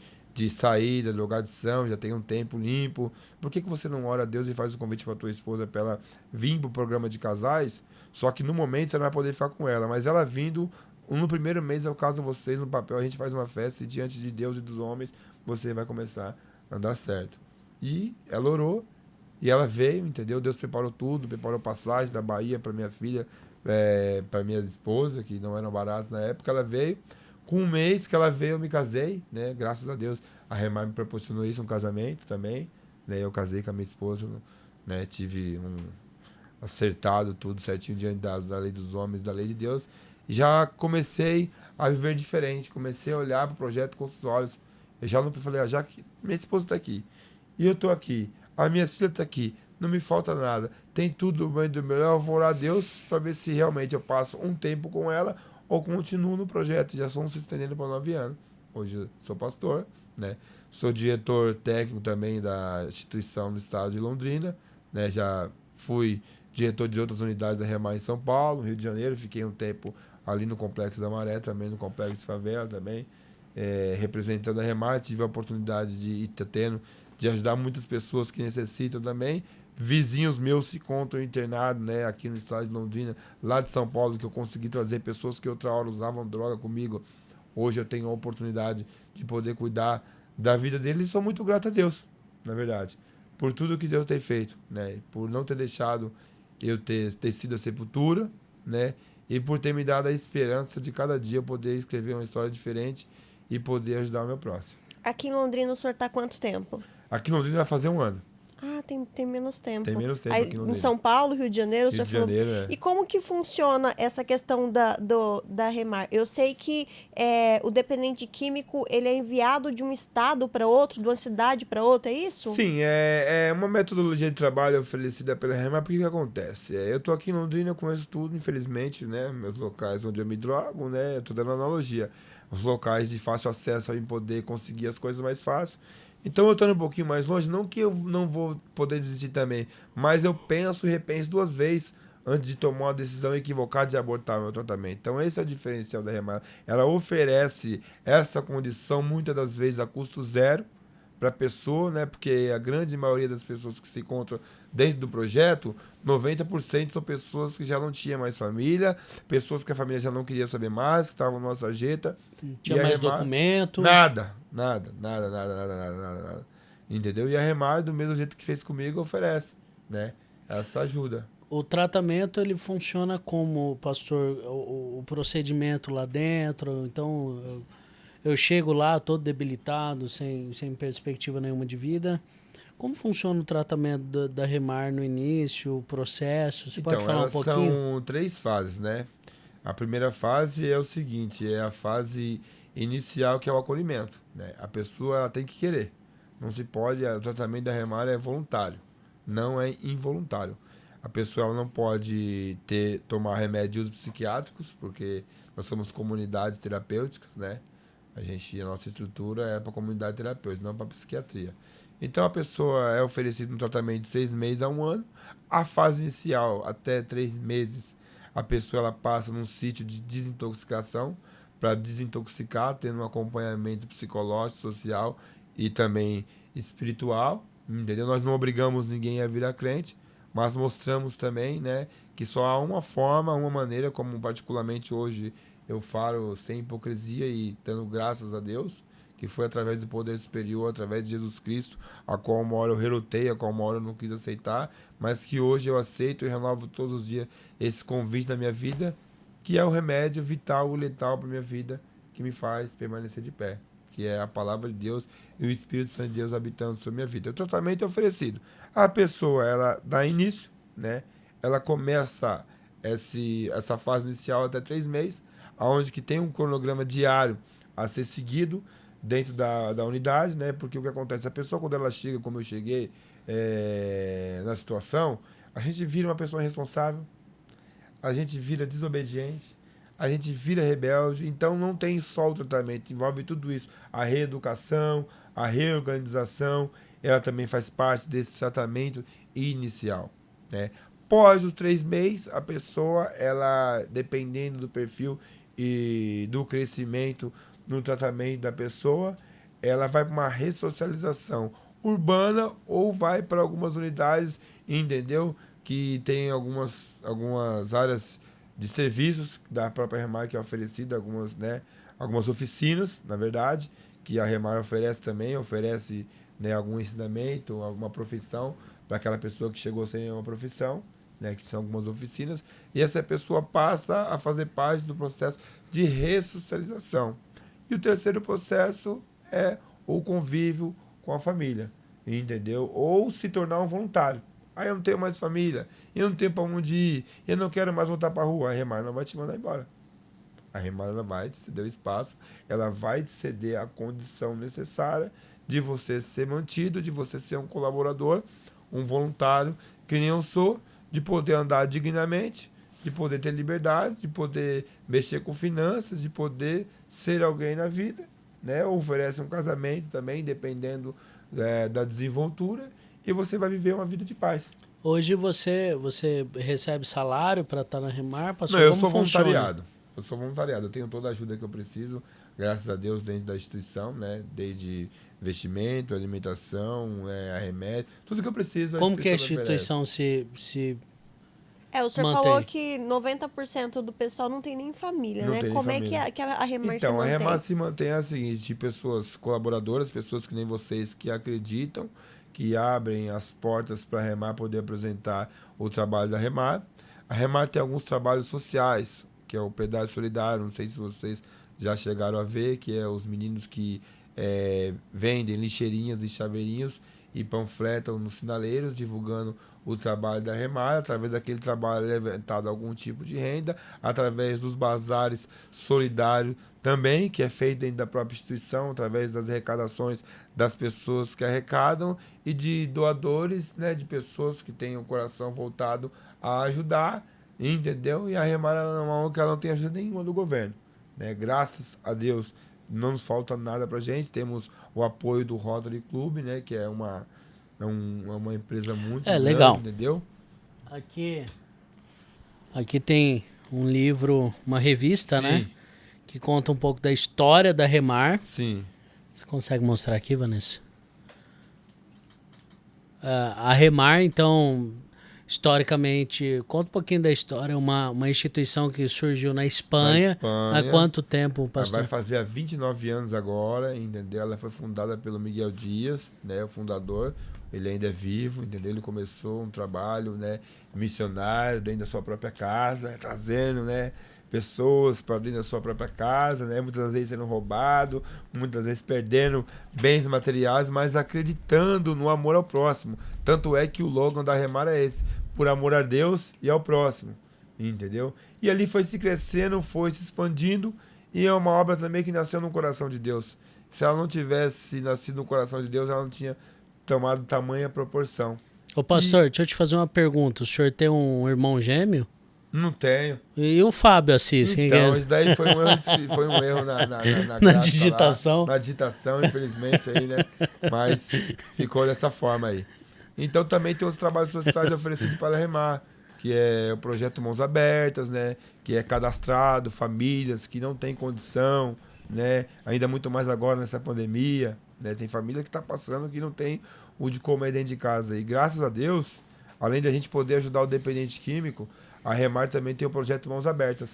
sair da drogadição, já tem um tempo limpo. Por que você não ora a Deus e faz o convite para tua esposa para ela vir para o programa de casais? Só que no momento você não vai poder ficar com ela, mas ela vindo, no primeiro mês eu caso vocês no papel, a gente faz uma festa e diante de Deus e dos homens você vai começar a dar certo. E ela orou e ela veio, entendeu? Deus preparou tudo, preparou passagem da Bahia para minha filha, para minha esposa, que não eram baratos na época. Ela veio. Com 1 mês que ela veio, eu me casei, né? Graças a Deus. A Remar me proporcionou isso, um casamento também. Né? Eu casei com a minha esposa, né? Tive acertado tudo certinho diante da lei dos homens, da lei de Deus. E já comecei a viver diferente. Comecei a olhar para o projeto com os olhos. Eu já não falei, já que minha esposa está aqui e eu estou aqui, a minha filha está aqui, não me falta nada, tem tudo do bem e do melhor, eu vou orar a Deus para ver se realmente eu passo um tempo com ela ou continuo no projeto. Já estamos se estendendo para 9 anos. Hoje eu sou pastor, né? Sou diretor técnico também da instituição do estado de Londrina, né? Já fui diretor de outras unidades da Remar em São Paulo, Rio de Janeiro, fiquei um tempo ali no Complexo da Maré, também no Complexo de Favela, também. Representando a Remar, tive a oportunidade de ir tendo, de ajudar muitas pessoas que necessitam também. Vizinhos meus se encontram internados, né, aqui no estado de Londrina, lá de São Paulo, que eu consegui trazer pessoas que outra hora usavam droga comigo. Hoje eu tenho a oportunidade de poder cuidar da vida deles e sou muito grato a Deus, na verdade, por tudo que Deus tem feito, né, por não ter deixado eu ter sido a sepultura, né, e por ter me dado a esperança de cada dia eu poder escrever uma história diferente e poder ajudar o meu próximo. Aqui em Londrina o senhor está há quanto tempo? Aqui em Londrina vai fazer 1 ano. Ah, tem menos tempo. Tem menos tempo Aí, aqui em em Londrina. São Paulo, Rio de Janeiro, o Rio senhor de falou... Janeiro, é. E como que funciona essa questão da Remar? Eu sei que o dependente químico ele é enviado de um estado para outro, de uma cidade para outra, é isso? Sim, é uma metodologia de trabalho oferecida pela Remar, porque o que acontece? Eu tô aqui em Londrina, eu conheço tudo, infelizmente, né? Meus locais onde eu me drogo, né? Eu tô dando analogia. Os locais de fácil acesso para poder conseguir as coisas mais fácil. Então eu estando um pouquinho mais longe, não que eu não vou poder desistir também, mas eu penso e repenso 2 vezes antes de tomar uma decisão equivocada de abortar meu tratamento. Então esse é o diferencial da Remar. Ela oferece essa condição muitas das vezes a custo zero para a pessoa, né? Porque a grande maioria das pessoas que se encontram dentro do projeto, 90% são pessoas que já não tinham mais família, pessoas que a família já não queria saber mais, que estavam numa sarjeta. Tinha mais documento? Nada. Entendeu? E a Remar, do mesmo jeito que fez comigo, oferece, né? Essa ajuda. O tratamento ele funciona como, pastor, o procedimento lá dentro, então eu chego lá todo debilitado, sem perspectiva nenhuma de vida. Como funciona o tratamento da Remar no início, o processo? Você pode falar um pouquinho? São 3 fases, né? A primeira fase é o seguinte, é a fase inicial, que é o acolhimento, né? A pessoa ela tem que querer. Não se pode, o tratamento da Remar é voluntário, não é involuntário. A pessoa ela não pode tomar remédios psiquiátricos, porque nós somos comunidades terapêuticas, né? A nossa estrutura é para comunidade terapêutica, não para psiquiatria. Então a pessoa é oferecida um tratamento de 6 meses a 1 ano. A fase inicial, até 3 meses, a pessoa ela passa num sítio de desintoxicação para desintoxicar, tendo um acompanhamento psicológico, social e também espiritual. Entendeu? Nós não obrigamos ninguém a virar crente, mas mostramos também, né, que só há uma forma, uma maneira, como particularmente hoje eu falo sem hipocrisia e dando graças a Deus, que foi através do poder superior, através de Jesus Cristo, a qual uma hora eu relutei, a qual uma hora eu não quis aceitar, mas que hoje eu aceito e renovo todos os dias esse convite na minha vida, que é o remédio vital e letal para minha vida, que me faz permanecer de pé, que é a palavra de Deus e o Espírito Santo de Deus habitando sobre minha vida. O tratamento é oferecido. A pessoa, ela dá início, né? Ela começa essa fase inicial até 3 meses, onde que tem um cronograma diário a ser seguido dentro da unidade, né? Porque o que acontece, a pessoa quando ela chega, como eu cheguei na situação, a gente vira uma pessoa irresponsável, a gente vira desobediente, a gente vira rebelde, então não tem só o tratamento, envolve tudo isso, a reeducação, a reorganização, ela também faz parte desse tratamento inicial, né? Após os 3 meses, a pessoa, ela, dependendo do perfil e do crescimento no tratamento da pessoa, ela vai para uma ressocialização urbana ou vai para algumas unidades, entendeu? Que tem algumas áreas de serviços da própria Remar que é oferecida, algumas oficinas, na verdade, que a Remar oferece também, oferece, né, algum ensinamento, alguma profissão para aquela pessoa que chegou sem uma profissão, né, que são algumas oficinas, e essa pessoa passa a fazer parte do processo de ressocialização. E o terceiro processo é o convívio com a família, entendeu? Ou se tornar um voluntário. Eu não tenho mais família, eu não tenho para onde ir, eu não quero mais voltar para a rua. A Remar não vai te mandar embora. A Remar ela vai te ceder o espaço, ela vai te ceder a condição necessária de você ser mantido, de você ser um colaborador, um voluntário, que nem eu sou, de poder andar dignamente, de poder ter liberdade, de poder mexer com finanças, de poder ser alguém na vida, né? Oferece um casamento também, dependendo da desenvoltura, e você vai viver uma vida de paz. Hoje você recebe salário para estar na Remar? Não, eu sou voluntariado. Eu sou voluntariado, eu tenho toda a ajuda que eu preciso, graças a Deus, dentro da instituição, né? Desde vestimento, alimentação, a remédio, tudo que eu preciso. Como que a instituição se o senhor mantém? falou que 90% do pessoal não tem nem família, não né? Tem Como família. É que a Remar se Então, mantém? a Remar se mantém a seguinte, de pessoas colaboradoras, pessoas que nem vocês que acreditam, que abrem as portas para a Remar poder apresentar o trabalho da Remar. A Remar tem alguns trabalhos sociais, que é o Pedágio Solidário, não sei se vocês já chegaram a ver, que é os meninos que vendem lixeirinhas e chaveirinhos e panfletam nos sinaleiros, divulgando o trabalho da Remar. Através daquele trabalho é levantado algum tipo de renda, através dos bazares solidários também, que é feito dentro da própria instituição, através das arrecadações das pessoas que arrecadam e de doadores, né, de pessoas que têm o coração voltado a ajudar, entendeu? E a Remar ela não é uma ONG que ela não tem ajuda nenhuma do governo, né? Graças a Deus não nos falta nada pra gente. Temos o apoio do Rotary Club, né, que é uma empresa muito grande, legal. entendeu? Aqui tem um livro, uma revista, Sim. né? Que conta um pouco da história da Remar. Sim. Você consegue mostrar aqui, Vanessa? A Remar, então, historicamente, conta um pouquinho da história. Uma instituição que surgiu na Espanha. Há quanto tempo, pastor? Ela vai fazer há 29 anos agora, entendeu? Ela foi fundada pelo Miguel Dias, né, o fundador. Ele ainda é vivo, entendeu? Ele começou um trabalho, né, missionário dentro da sua própria casa, trazendo, né, pessoas para dentro da sua própria casa, né, muitas vezes sendo roubado, muitas vezes perdendo bens materiais, mas acreditando no amor ao próximo. Tanto é que o slogan da Remar é esse: por amor a Deus e ao próximo, entendeu? E ali foi se crescendo, foi se expandindo, e é uma obra também que nasceu no coração de Deus. Se ela não tivesse nascido no coração de Deus, ela não tinha tomado tamanha proporção. Ô pastor, deixa eu te fazer uma pergunta. O senhor tem um irmão gêmeo? Não tenho. E o Fábio Assis? Então, isso daí foi um erro na digitação. Lá, na digitação, infelizmente, aí, né? Mas ficou dessa forma aí. Então também tem os trabalhos sociais oferecidos para a Remar, que é o projeto Mãos Abertas, né? Que é cadastrado, famílias que não têm condição, né? Ainda muito mais agora nessa pandemia, né? Tem família que está passando que não tem o de comer dentro de casa. E graças a Deus, além de a gente poder ajudar o dependente químico, a Remar também tem o projeto Mãos Abertas.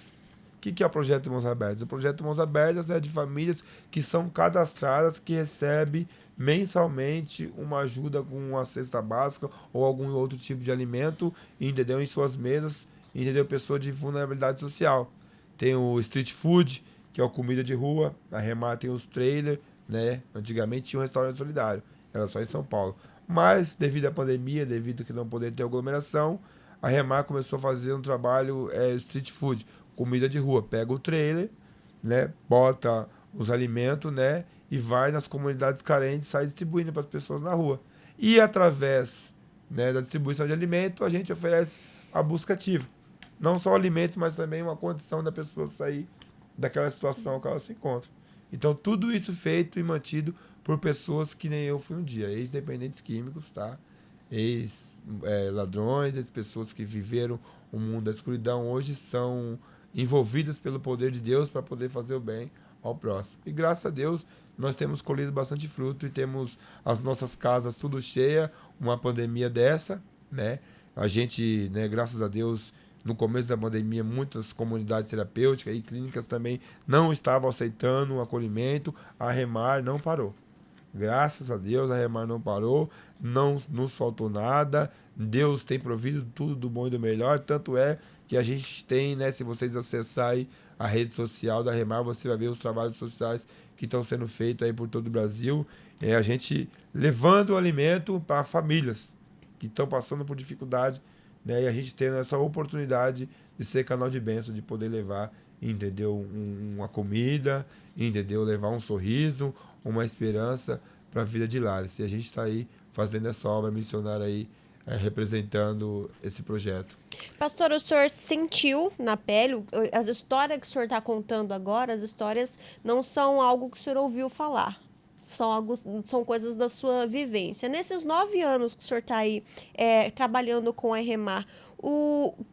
O que é o projeto Mãos Abertas? O projeto Mãos Abertas é de famílias que são cadastradas, que recebem mensalmente uma ajuda com uma cesta básica ou algum outro tipo de alimento, entendeu? Em suas mesas, entendeu? Pessoa de vulnerabilidade social. Tem o street food, que é a comida de rua. A Remar tem os trailers, né? Antigamente tinha um restaurante solidário, era só em São Paulo. Mas, devido à pandemia, devido a que não poder ter aglomeração, a Remar começou a fazer um trabalho street food, comida de rua. Pega o trailer, né, bota os alimentos, né, e vai nas comunidades carentes, sai distribuindo para as pessoas na rua. E através, né, da distribuição de alimento, a gente oferece a busca ativa. Não só alimentos, mas também uma condição da pessoa sair daquela situação que ela se encontra. Então, tudo isso feito e mantido por pessoas que nem eu fui um dia, ex-dependentes químicos, tá? Ex-ladrões, ex-pessoas que viveram o mundo da escuridão, hoje são envolvidas pelo poder de Deus para poder fazer o bem ao próximo. E graças a Deus, nós temos colhido bastante fruto e temos as nossas casas tudo cheia, uma pandemia dessa, né? A gente, né, graças a Deus, no começo da pandemia, muitas comunidades terapêuticas e clínicas também não estavam aceitando o acolhimento. A Remar não parou. Graças a Deus, a Remar não parou, não nos faltou nada. Deus tem provido tudo do bom e do melhor. Tanto é que a gente tem, né, se vocês acessarem a rede social da Remar, você vai ver os trabalhos sociais que estão sendo feitos aí por todo o Brasil. A gente levando o alimento para famílias que estão passando por dificuldade, né, e a gente tendo essa oportunidade de ser canal de bênção, de poder levar, entendeu, uma comida, entendeu, levar um sorriso, uma esperança para a vida de Lares. E a gente está aí fazendo essa obra missionária aí, representando esse projeto. Pastor, o senhor sentiu na pele, as histórias que o senhor está contando agora, as histórias não são algo que o senhor ouviu falar. São coisas da sua vivência. Nesses 9 anos que o senhor está aí trabalhando com a Remar,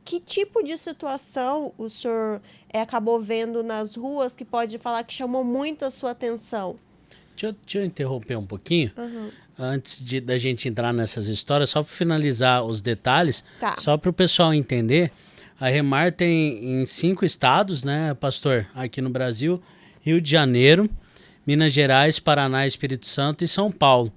que tipo de situação o senhor acabou vendo nas ruas que pode falar que chamou muito a sua atenção? Deixa eu interromper um pouquinho. Uhum. Antes da gente entrar nessas histórias, só para finalizar os detalhes, tá, só para o pessoal entender, a Remar tem em 5 estados, né, pastor? Aqui no Brasil, Rio de Janeiro, Minas Gerais, Paraná, Espírito Santo e São Paulo.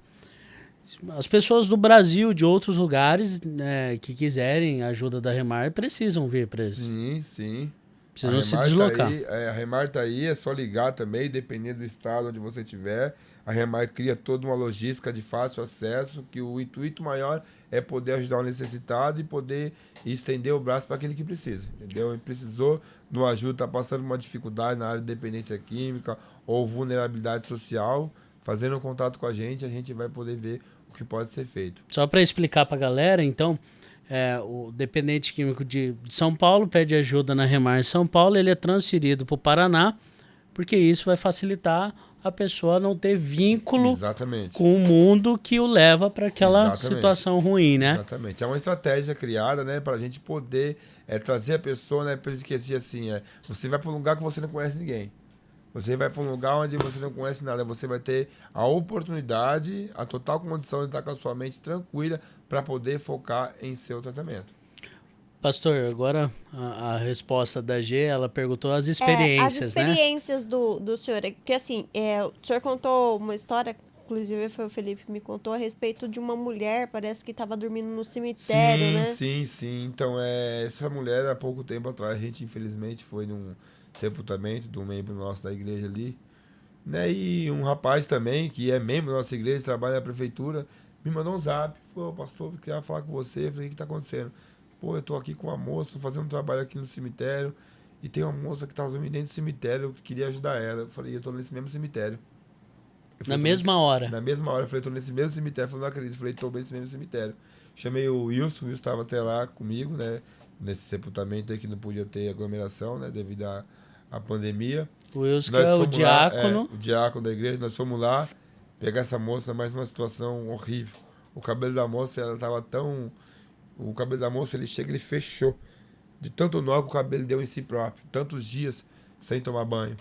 As pessoas do Brasil, de outros lugares, né, que quiserem ajuda da Remar, precisam vir para isso. Sim, sim. Precisam se deslocar. A Remar tá aí, é só ligar também, dependendo do estado onde você estiver. A Remar cria toda uma logística de fácil acesso, que o intuito maior é poder ajudar o necessitado e poder estender o braço para aquele que precisa, entendeu? Ele precisou, no ajuda, está passando uma dificuldade na área de dependência química ou vulnerabilidade social, fazendo contato com a gente vai poder ver o que pode ser feito. Só para explicar para a galera, então, o dependente químico de São Paulo pede ajuda na Remar São Paulo, ele é transferido para o Paraná, porque isso vai facilitar a pessoa não ter vínculo Exatamente. com o mundo que o leva para aquela Exatamente. situação ruim, né? Exatamente. É uma estratégia criada, né, para a gente poder trazer a pessoa, né, para esquecer assim, você vai para um lugar que você não conhece ninguém. Você vai para um lugar onde você não conhece nada. Você vai ter a oportunidade, a total condição de estar com a sua mente tranquila para poder focar em seu tratamento. Pastor, agora a resposta da G, ela perguntou as experiências, né? As experiências do senhor. Porque assim, o senhor contou uma história, inclusive foi o Felipe que me contou, a respeito de uma mulher, parece que estava dormindo no cemitério, né? Sim. Então, essa mulher, há pouco tempo atrás, a gente infelizmente foi num sepultamento de um membro nosso da igreja ali, né? E um rapaz também, que é membro da nossa igreja, trabalha na prefeitura, me mandou um zap, falou: pastor, eu queria falar com você. Eu falei: o que está acontecendo? Pô, eu tô aqui com uma moça, tô fazendo um trabalho aqui no cemitério, e tem uma moça que tá dormindo dentro do cemitério, eu queria ajudar ela. Eu falei: eu tô nesse mesmo cemitério. Na mesma hora? Na mesma hora, eu falei: tô nesse mesmo cemitério. Eu falei: não acredito. Eu falei: tô nesse mesmo cemitério. Chamei o Wilson estava até lá comigo, né, nesse sepultamento aí que não podia ter aglomeração, né, devido à pandemia. O Wilson que é o diácono. O diácono da igreja. Nós fomos lá pegar essa moça, mas numa situação horrível. O cabelo da moça, ela tava tão... O cabelo da moça, ele chega, ele fechou. De tanto nó que o cabelo deu em si próprio. Tantos dias sem tomar banho.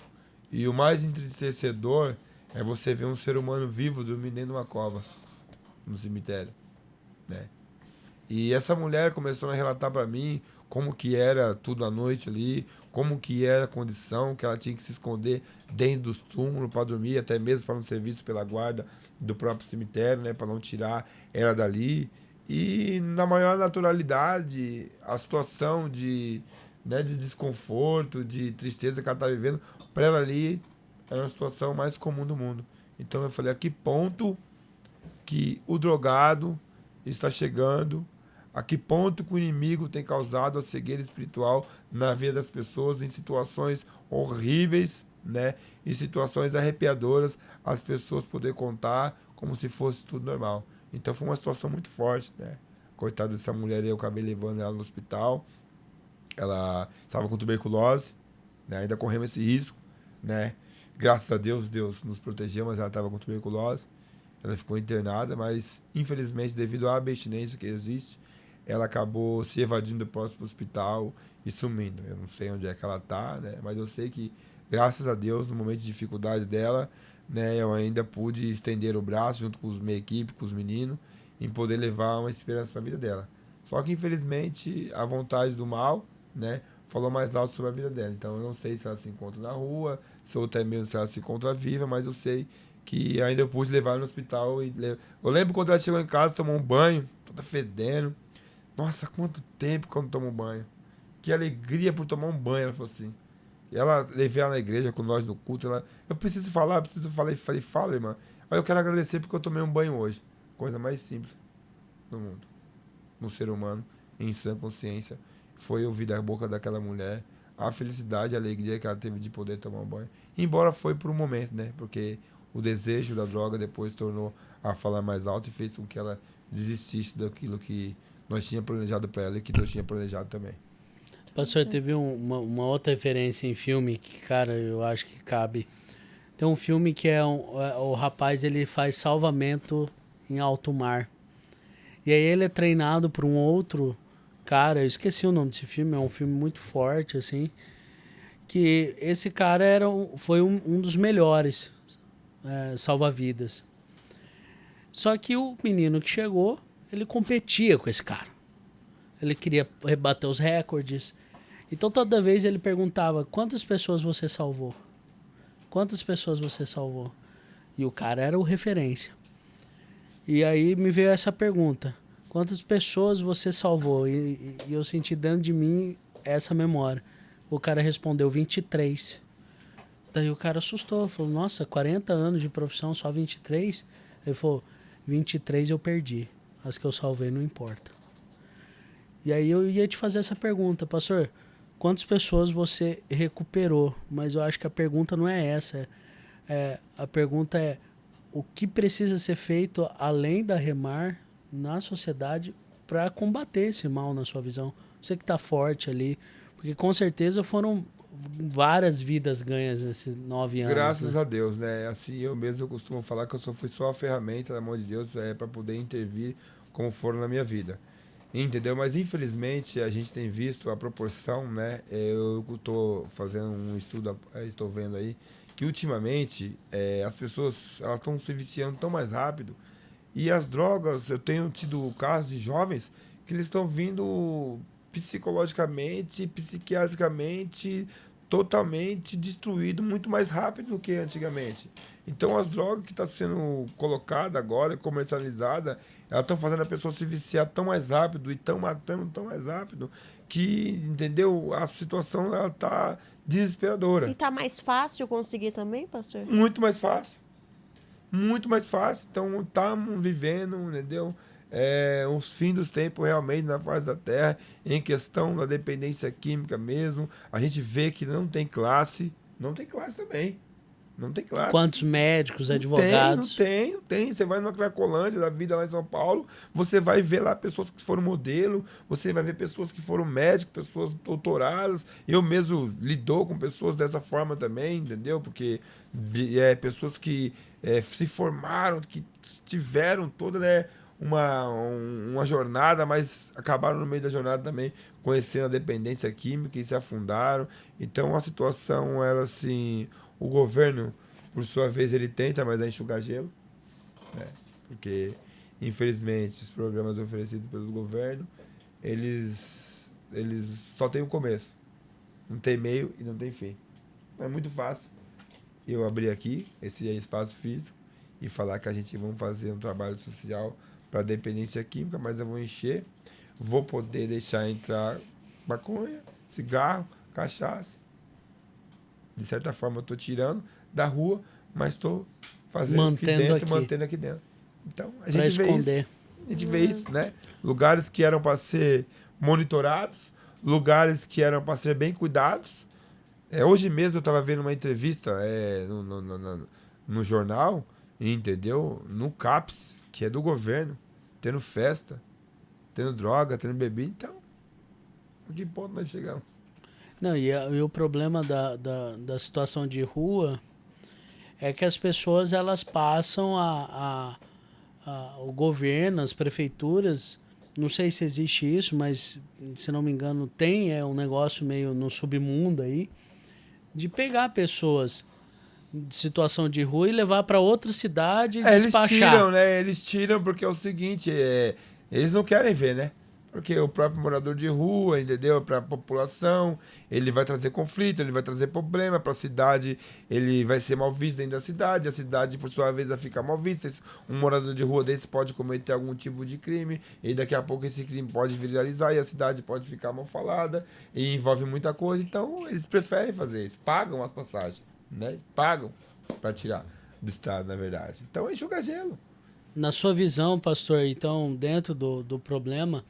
E o mais entristecedor é você ver um ser humano vivo dormindo dentro de uma cova no cemitério, né? E essa mulher começou a relatar para mim como que era tudo à noite ali, como que era a condição, que ela tinha que se esconder dentro dos túmulos para dormir, até mesmo para não ser visto pela guarda do próprio cemitério, né, para não tirar ela dali. E na maior naturalidade, a situação de desconforto, de tristeza que ela está vivendo, para ela ali era uma situação mais comum do mundo. Então eu falei: a que ponto que o drogado está chegando, a que ponto que o inimigo tem causado a cegueira espiritual na vida das pessoas, em situações horríveis, né? Em situações arrepiadoras, as pessoas poder contar como se fosse tudo normal. Então foi uma situação muito forte, né? Coitada dessa mulher, eu acabei levando ela no hospital. Ela estava com tuberculose, né? Ainda corremos esse risco, né? Graças a Deus, Deus nos protegeu, mas ela estava com tuberculose. Ela ficou internada, mas infelizmente, devido à abstinência que existe, ela acabou se evadindo do próximo hospital e sumindo. Eu não sei onde é que ela está, né? Mas eu sei que, graças a Deus, no momento de dificuldade dela, né, eu ainda pude estender o braço junto com minha equipe, com os meninos, em poder levar uma esperança na vida dela. Só que, infelizmente, a vontade do mal, né, falou mais alto sobre a vida dela. Então, eu não sei se ela se encontra na rua, ou até mesmo se ela se encontra viva, mas eu sei que ainda eu pude levar ela no hospital. Eu lembro quando ela chegou em casa, tomou um banho, toda fedendo. Nossa, quanto tempo que eu não tomo banho. Que alegria por tomar um banho, ela falou assim. Ela levei ela na igreja com nós no culto. Eu preciso falar. Eu falei: fala, irmã. Aí eu quero agradecer porque eu tomei um banho hoje. Coisa mais simples do mundo. Um ser humano, em sã consciência, foi ouvir da boca daquela mulher a felicidade, a alegria que ela teve de poder tomar um banho. Embora foi por um momento, né? Porque o desejo da droga depois tornou a falar mais alto e fez com que ela desistisse daquilo que nós tínhamos planejado para ela e que Deus tinha planejado também. Pastor, teve uma outra referência em filme que, cara, eu acho que cabe. Tem um filme que o rapaz, ele faz salvamento em alto mar. E aí ele é treinado por um outro cara, eu esqueci o nome desse filme, é um filme muito forte, assim, que esse cara foi um dos melhores salva-vidas. Só que o menino que chegou, ele competia com esse cara. Ele queria rebater os recordes. Então toda vez ele perguntava: quantas pessoas você salvou? Quantas pessoas você salvou? E o cara era o referência. E aí me veio essa pergunta: quantas pessoas você salvou? E eu senti dentro de mim essa memória: O cara respondeu 23. Daí o cara assustou, falou, nossa, 40 anos de profissão, só 23? Ele falou, 23 eu perdi, as que eu salvei não importa. E aí eu ia te fazer essa pergunta, pastor, quantas pessoas você recuperou? Mas eu acho que a pergunta não é essa, a pergunta é, o que precisa ser feito além da Remar na sociedade para combater esse mal na sua visão? Você que está forte ali, porque com certeza foram várias vidas ganhas nesses 9 anos. Graças né? a Deus, né? Assim, eu mesmo costumo falar que eu fui só a ferramenta da mão de Deus para poder intervir como foram na minha vida. Entendeu? Mas infelizmente a gente tem visto a proporção, né? Eu estou fazendo um estudo, estou vendo aí, que ultimamente as pessoas elas estão se viciando tão mais rápido. E as drogas, eu tenho tido casos de jovens que eles estão vindo psicologicamente, psiquiatricamente, totalmente destruído muito mais rápido do que antigamente. Então as drogas que estão sendo colocadas agora, comercializadas, elas estão fazendo a pessoa se viciar tão mais rápido e estão matando tão mais rápido que, entendeu? A situação ela tá desesperadora. E tá mais fácil conseguir também, pastor? Muito mais fácil. Muito mais fácil. Então, estamos vivendo, entendeu? Os fins dos tempos realmente na face da Terra, em questão da dependência química mesmo. A gente vê que não tem classe. Não tem classe também. Não tem classe. Quantos médicos, advogados? Não tem. Você vai numa Cracolândia da vida lá em São Paulo, você vai ver lá pessoas que foram modelo, você vai ver pessoas que foram médicos, pessoas doutoradas. Eu mesmo lidou com pessoas dessa forma também, entendeu? Porque pessoas que se formaram, que tiveram toda, né, uma jornada, mas acabaram no meio da jornada também conhecendo a dependência química e se afundaram. Então a situação era assim, o governo, por sua vez, ele tenta, mas é enxugar gelo, né? Porque infelizmente os programas oferecidos pelo governo, eles só têm o começo, não tem meio e não tem fim. É muito fácil eu abrir aqui esse espaço físico e falar que a gente vai fazer um trabalho social para dependência química, mas eu vou encher, vou poder deixar entrar maconha, cigarro, cachaça. De certa forma eu estou tirando da rua, mas estou fazendo mantendo aqui dentro. Então a gente vê isso. A gente vê isso, né? Lugares que eram para ser monitorados, lugares que eram para ser bem cuidados. Hoje mesmo eu estava vendo uma entrevista no jornal, entendeu? No CAPS, que é do governo, tendo festa, tendo droga, tendo bebida. Então, a que ponto nós chegamos? Não, e o problema da situação de rua é que as pessoas elas passam o governo, as prefeituras, não sei se existe isso, mas se não me engano tem, um negócio meio no submundo aí, de pegar pessoas de situação de rua e levar para outra cidade e despachar. Eles tiram, né? Eles tiram porque é o seguinte, eles não querem ver, né? Porque o próprio morador de rua, entendeu? Para a população, ele vai trazer conflito, ele vai trazer problema para a cidade, ele vai ser mal visto dentro da cidade, a cidade, por sua vez, vai ficar mal vista. Um morador de rua desse pode cometer algum tipo de crime, e daqui a pouco esse crime pode viralizar e a cidade pode ficar mal falada, e envolve muita coisa. Então, eles preferem fazer isso, pagam as passagens, né? Pagam para tirar do estado, na verdade. Então, enxuga gelo. Na sua visão, pastor, então, dentro do problema,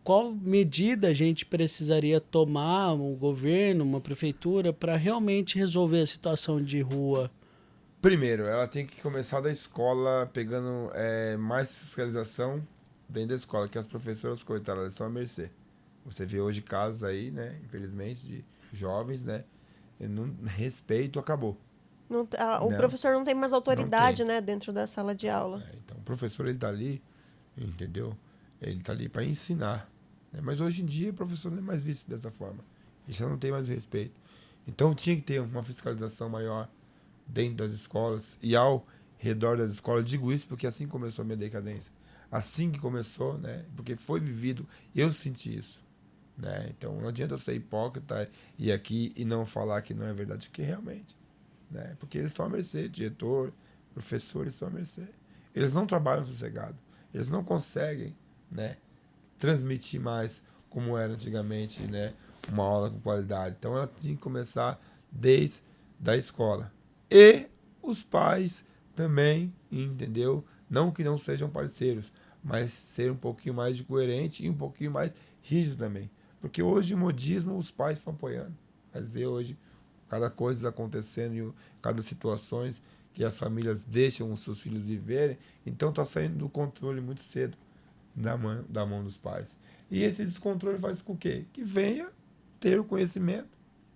qual medida a gente precisaria tomar, um governo, uma prefeitura, para realmente resolver a situação de rua? Primeiro, ela tem que começar da escola, pegando mais fiscalização dentro da escola, que as professoras, coitadas, elas estão à mercê. Você vê hoje casos aí, né, infelizmente, de jovens, né, respeito acabou. O professor não tem mais autoridade, né, dentro da sala de aula. Então, o professor, ele tá ali, entendeu? Ele tá ali para ensinar. Né? Mas hoje em dia, o professor não é mais visto dessa forma. Ele já não tem mais respeito. Então, tinha que ter uma fiscalização maior dentro das escolas e ao redor das escolas. Eu digo isso porque assim começou a minha decadência. Assim que começou, né? Porque foi vivido, eu senti isso. Né? Então, não adianta eu ser hipócrita e aqui e não falar que não é verdade, porque realmente. Né? Porque eles estão à mercê, diretor, professores estão à mercê. Eles não trabalham sossegado. Eles não conseguem, né, transmitir mais como era antigamente, né, uma aula com qualidade. Então, ela tinha que começar desde a escola. E os pais também, entendeu? Não que não sejam parceiros, mas ser um pouquinho mais de coerente e um pouquinho mais rígido também. Porque hoje, o modismo, os pais estão apoiando. Mas vê hoje cada coisa acontecendo e cada situações que as famílias deixam os seus filhos viverem, então está saindo do controle muito cedo da mão dos pais. E esse descontrole faz com que venha ter o conhecimento,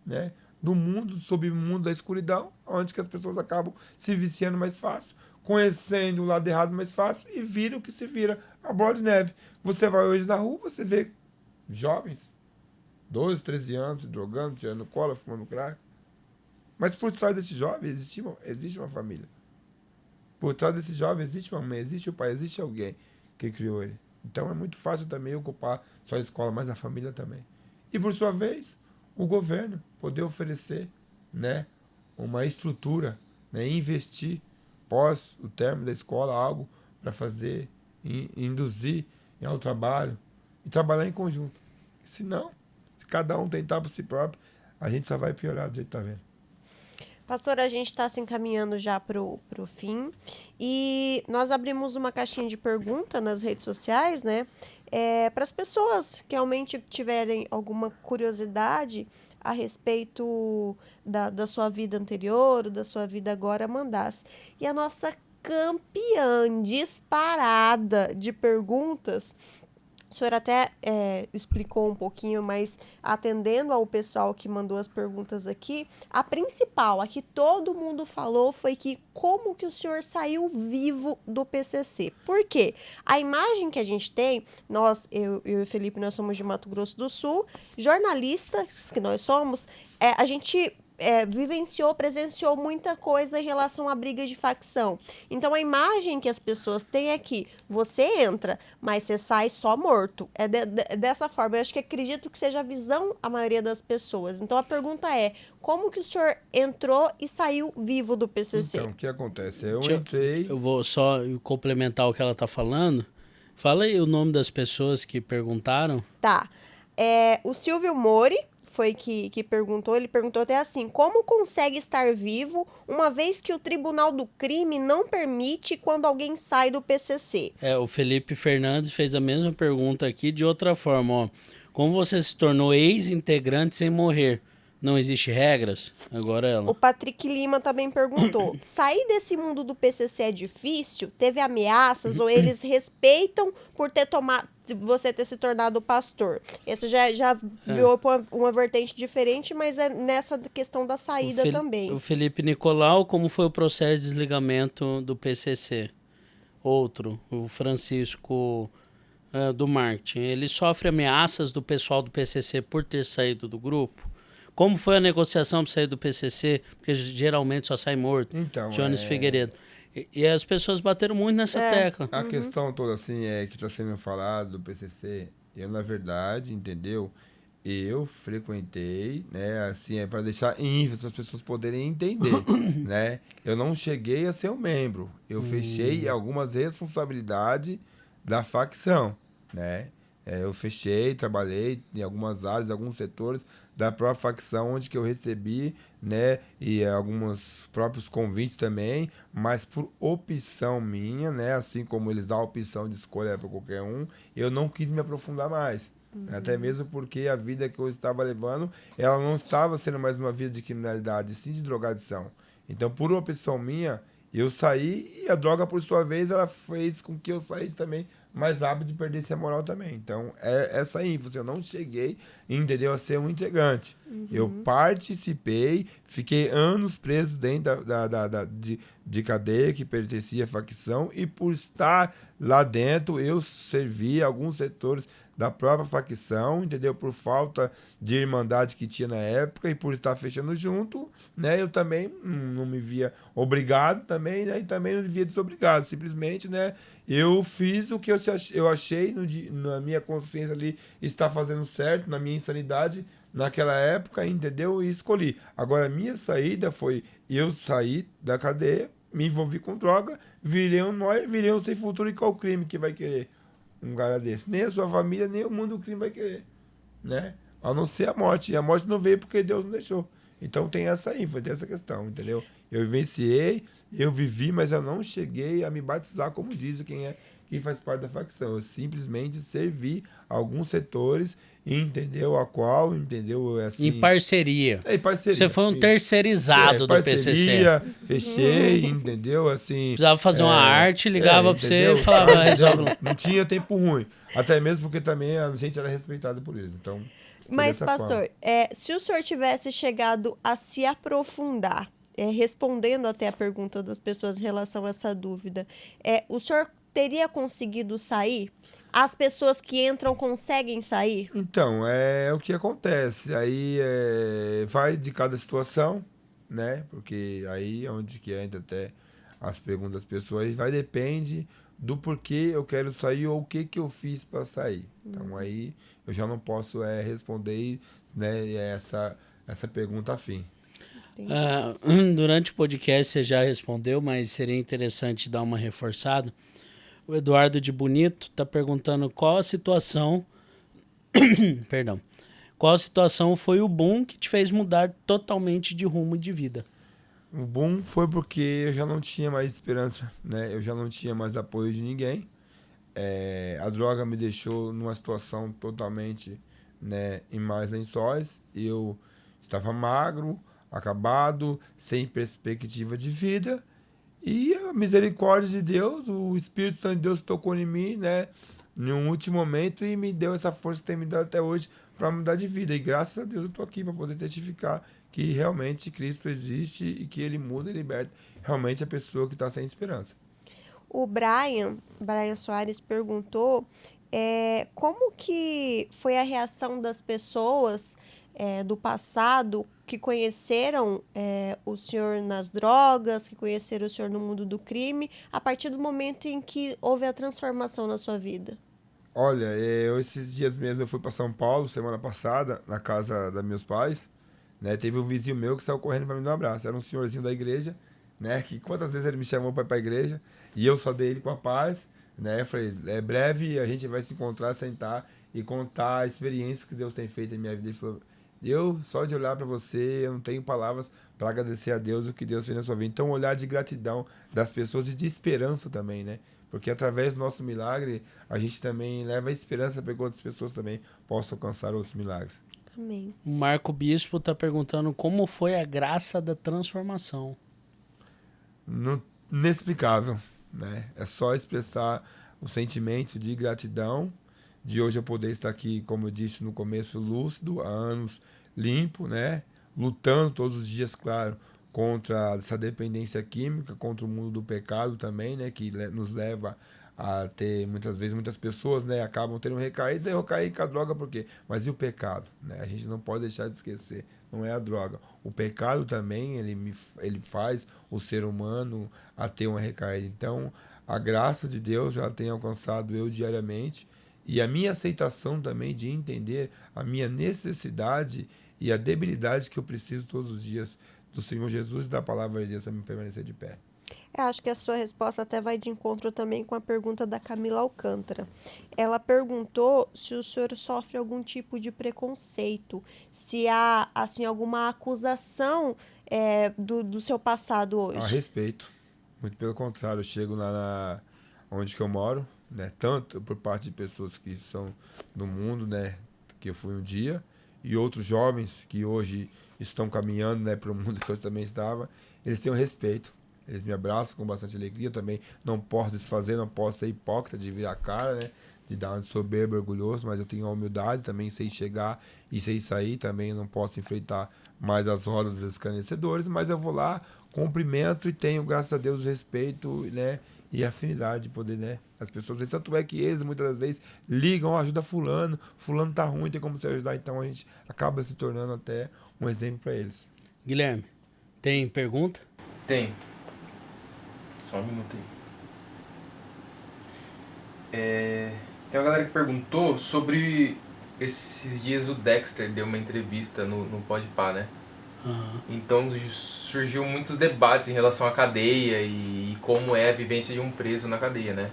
né, do mundo, sobre o mundo da escuridão, onde que as pessoas acabam se viciando mais fácil, conhecendo o lado errado mais fácil e vira o que se vira, a bola de neve. Você vai hoje na rua, você vê jovens, 12, 13 anos, se drogando, tirando cola, fumando crack. Mas por trás desse jovem existe uma família. Por trás desse jovem existe uma mãe, existe o pai, existe alguém que criou ele. Então é muito fácil também ocupar só a escola, mas a família também. E por sua vez, o governo poder oferecer, né, uma estrutura, né, investir pós o término da escola algo para fazer, induzir ao trabalho e trabalhar em conjunto. Se não, se cada um tentar por si próprio, a gente só vai piorar do jeito que tá vendo. Pastor, a gente está se encaminhando já para o fim e nós abrimos uma caixinha de pergunta nas redes sociais, né? Para as pessoas que realmente tiverem alguma curiosidade a respeito da sua vida anterior, da sua vida agora, mandasse. E a nossa campeã disparada de perguntas, o senhor até explicou um pouquinho, mas atendendo ao pessoal que mandou as perguntas aqui, a principal, a que todo mundo falou, foi que como que o senhor saiu vivo do PCC? Por quê? A imagem que a gente tem, eu e o Felipe, nós somos de Mato Grosso do Sul, jornalistas que nós somos, a gente presenciou muita coisa em relação à briga de facção. Então, a imagem que as pessoas têm é que você entra, mas você sai só morto. É dessa forma. Eu acredito que seja a visão a maioria das pessoas. Então, a pergunta é, como que o senhor entrou e saiu vivo do PCC? Então, o que acontece? Eu entrei... Eu vou só complementar o que ela está falando. Fala aí o nome das pessoas que perguntaram. Tá. O Silvio Mori foi que perguntou, ele perguntou até assim, como consegue estar vivo uma vez que o Tribunal do Crime não permite quando alguém sai do PCC? O Felipe Fernandes fez a mesma pergunta aqui de outra forma, ó. Como você se tornou ex-integrante sem morrer? Não existe regras? Agora ela. O Patrick Lima também perguntou, sair desse mundo do PCC é difícil? Teve ameaças ou eles respeitam por você ter se tornado pastor? Esse já virou uma vertente diferente, mas é nessa questão da saída também. O Felipe Nicolau, como foi o processo de desligamento do PCC? Outro, o Francisco do marketing. Ele sofre ameaças do pessoal do PCC por ter saído do grupo? Como foi a negociação para sair do PCC? Porque geralmente só sai morto. Então, Jones Figueiredo. E as pessoas bateram muito nessa tecla. A questão toda assim que está sendo falado do PCC, eu na verdade, entendeu? Eu frequentei, né? Assim, para deixar ênfase para as pessoas poderem entender, né? Eu não cheguei a ser um membro. Eu fechei algumas responsabilidades da facção, né? Eu fechei, trabalhei em algumas áreas, alguns setores da própria facção, onde que eu recebi, né, e alguns próprios convites também, mas por opção minha, né, assim como eles dão a opção de escolha para qualquer um, eu não quis me aprofundar mais. Até mesmo porque a vida que eu estava levando, ela não estava sendo mais uma vida de criminalidade, sim de drogadição. Então, por opção minha, eu saí e a droga, por sua vez, ela fez com que eu saísse também mais rápido de perder a moral também. Então, essa ênfase. Eu não cheguei, entendeu, a ser um integrante. Eu participei, fiquei anos preso dentro de cadeia que pertencia à facção e por estar lá dentro, eu servi alguns setores da própria facção, entendeu? Por falta de irmandade que tinha na época e por estar fechando junto, né? Eu também não me via obrigado também, né? E também não me via desobrigado. Simplesmente, né? Eu fiz o que eu achei na minha consciência ali estar fazendo certo, na minha insanidade naquela época, entendeu? E escolhi. Agora, a minha saída foi, eu saí da cadeia, me envolvi com droga, virei um sem futuro e qual crime que vai querer um cara desse? Nem a sua família, nem o mundo do crime vai querer, né? a não ser a morte. E a morte não veio porque Deus não deixou. Então tem essa ênfase, tem essa questão, entendeu? Eu vivenciei, eu vivi, mas eu não cheguei a me batizar, como diz quem faz parte da facção. Eu simplesmente servi alguns setores, entendeu? A qual, entendeu? Assim, em parceria. em parceria. Você foi um terceirizado do PCC. Fechei, entendeu? Assim, precisava fazer uma arte, ligava pra você e falava, resolve. Não tinha tempo ruim. Até mesmo porque também a gente era respeitado por eles. Então, mas, pastor, se o senhor tivesse chegado a se aprofundar, respondendo até a pergunta das pessoas em relação a essa dúvida, o senhor teria conseguido sair? As pessoas que entram conseguem sair? Então, é o que acontece. Aí vai de cada situação, né? Porque aí é onde que entra até as perguntas das pessoas, depende do porquê eu quero sair ou o que eu fiz para sair. Então, aí eu já não posso responder, né, essa pergunta afim. Durante o podcast você já respondeu, mas seria interessante dar uma reforçada. O Eduardo de Bonito está perguntando qual a situação perdão, qual a situação foi o boom que te fez mudar totalmente de rumo de vida? O boom foi porque eu já não tinha mais esperança, né? Eu já não tinha mais apoio de ninguém. A droga me deixou numa situação totalmente, né, em mais lençóis. Eu estava magro, acabado, sem perspectiva de vida. E a misericórdia de Deus, o Espírito Santo de Deus tocou em mim, né, em um último momento e me deu essa força que tem me dado até hoje para mudar de vida. E graças a Deus eu estou aqui para poder testificar que realmente Cristo existe e que Ele muda e liberta realmente a pessoa que está sem esperança. O Brian Soares perguntou como que foi a reação das pessoas do passado que conheceram o senhor nas drogas, que conheceram o senhor no mundo do crime, a partir do momento em que houve a transformação na sua vida. Olha, esses dias mesmo eu fui para São Paulo, semana passada, na casa dos meus pais, né? Teve um vizinho meu que saiu correndo para me dar um abraço. Era um senhorzinho da igreja, né? Que quantas vezes ele me chamou para ir para a igreja e eu só dei ele com a paz, né? Eu falei, breve a gente vai se encontrar, sentar e contar a experiência que Deus tem feito em minha vida. Ele falou, só de olhar para você, eu não tenho palavras para agradecer a Deus o que Deus fez na sua vida. Então, um olhar de gratidão das pessoas e de esperança também, né? Porque através do nosso milagre, a gente também leva a esperança para que outras pessoas também possam alcançar outros milagres. Amém. O Marco Bispo está perguntando como foi a graça da transformação. Inexplicável, né? É só expressar o sentimento de gratidão, de hoje eu poder estar aqui, como eu disse no começo, lúcido, há anos, limpo, né? Lutando todos os dias, claro, contra essa dependência química, contra o mundo do pecado também, né? Que nos leva a ter, muitas vezes, muitas pessoas, né, acabam tendo recaída. Eu caí com a droga por quê? Mas e o pecado? Né? A gente não pode deixar de esquecer, não é a droga. O pecado também, ele faz o ser humano a ter uma recaída. Então, a graça de Deus, ela tem alcançado eu diariamente, e a minha aceitação também de entender a minha necessidade e a debilidade que eu preciso todos os dias do Senhor Jesus e da palavra de Deus para me permanecer de pé. Eu acho que a sua resposta até vai de encontro também com a pergunta da Camila Alcântara. Ela perguntou se o senhor sofre algum tipo de preconceito, se há assim, alguma acusação do seu passado hoje. A respeito. Muito pelo contrário, eu chego lá onde que eu moro, né, tanto por parte de pessoas que são do mundo, né, que eu fui um dia, e outros jovens que hoje estão caminhando, né, para o mundo que eu também estava, eles têm um respeito. Eles me abraçam com bastante alegria. Eu também não posso desfazer, não posso ser hipócrita de virar a cara, né? De dar um soberbo, orgulhoso, mas eu tenho a humildade, também sei chegar e sei sair. Também não posso enfrentar mais as rodas dos escarnecedores, mas eu vou lá, cumprimento e tenho, graças a Deus, respeito, né? E afinidade de poder, né? As pessoas, tanto é que eles muitas das vezes ligam, ajuda fulano tá ruim, tem como se ajudar, então a gente acaba se tornando até um exemplo para eles. Guilherme, tem pergunta? Tem. Só um minuto aí. Tem uma galera que perguntou sobre esses dias o Dexter deu uma entrevista no Podpah, né? Uhum. Então surgiu muitos debates em relação à cadeia e como é a vivência de um preso na cadeia, né?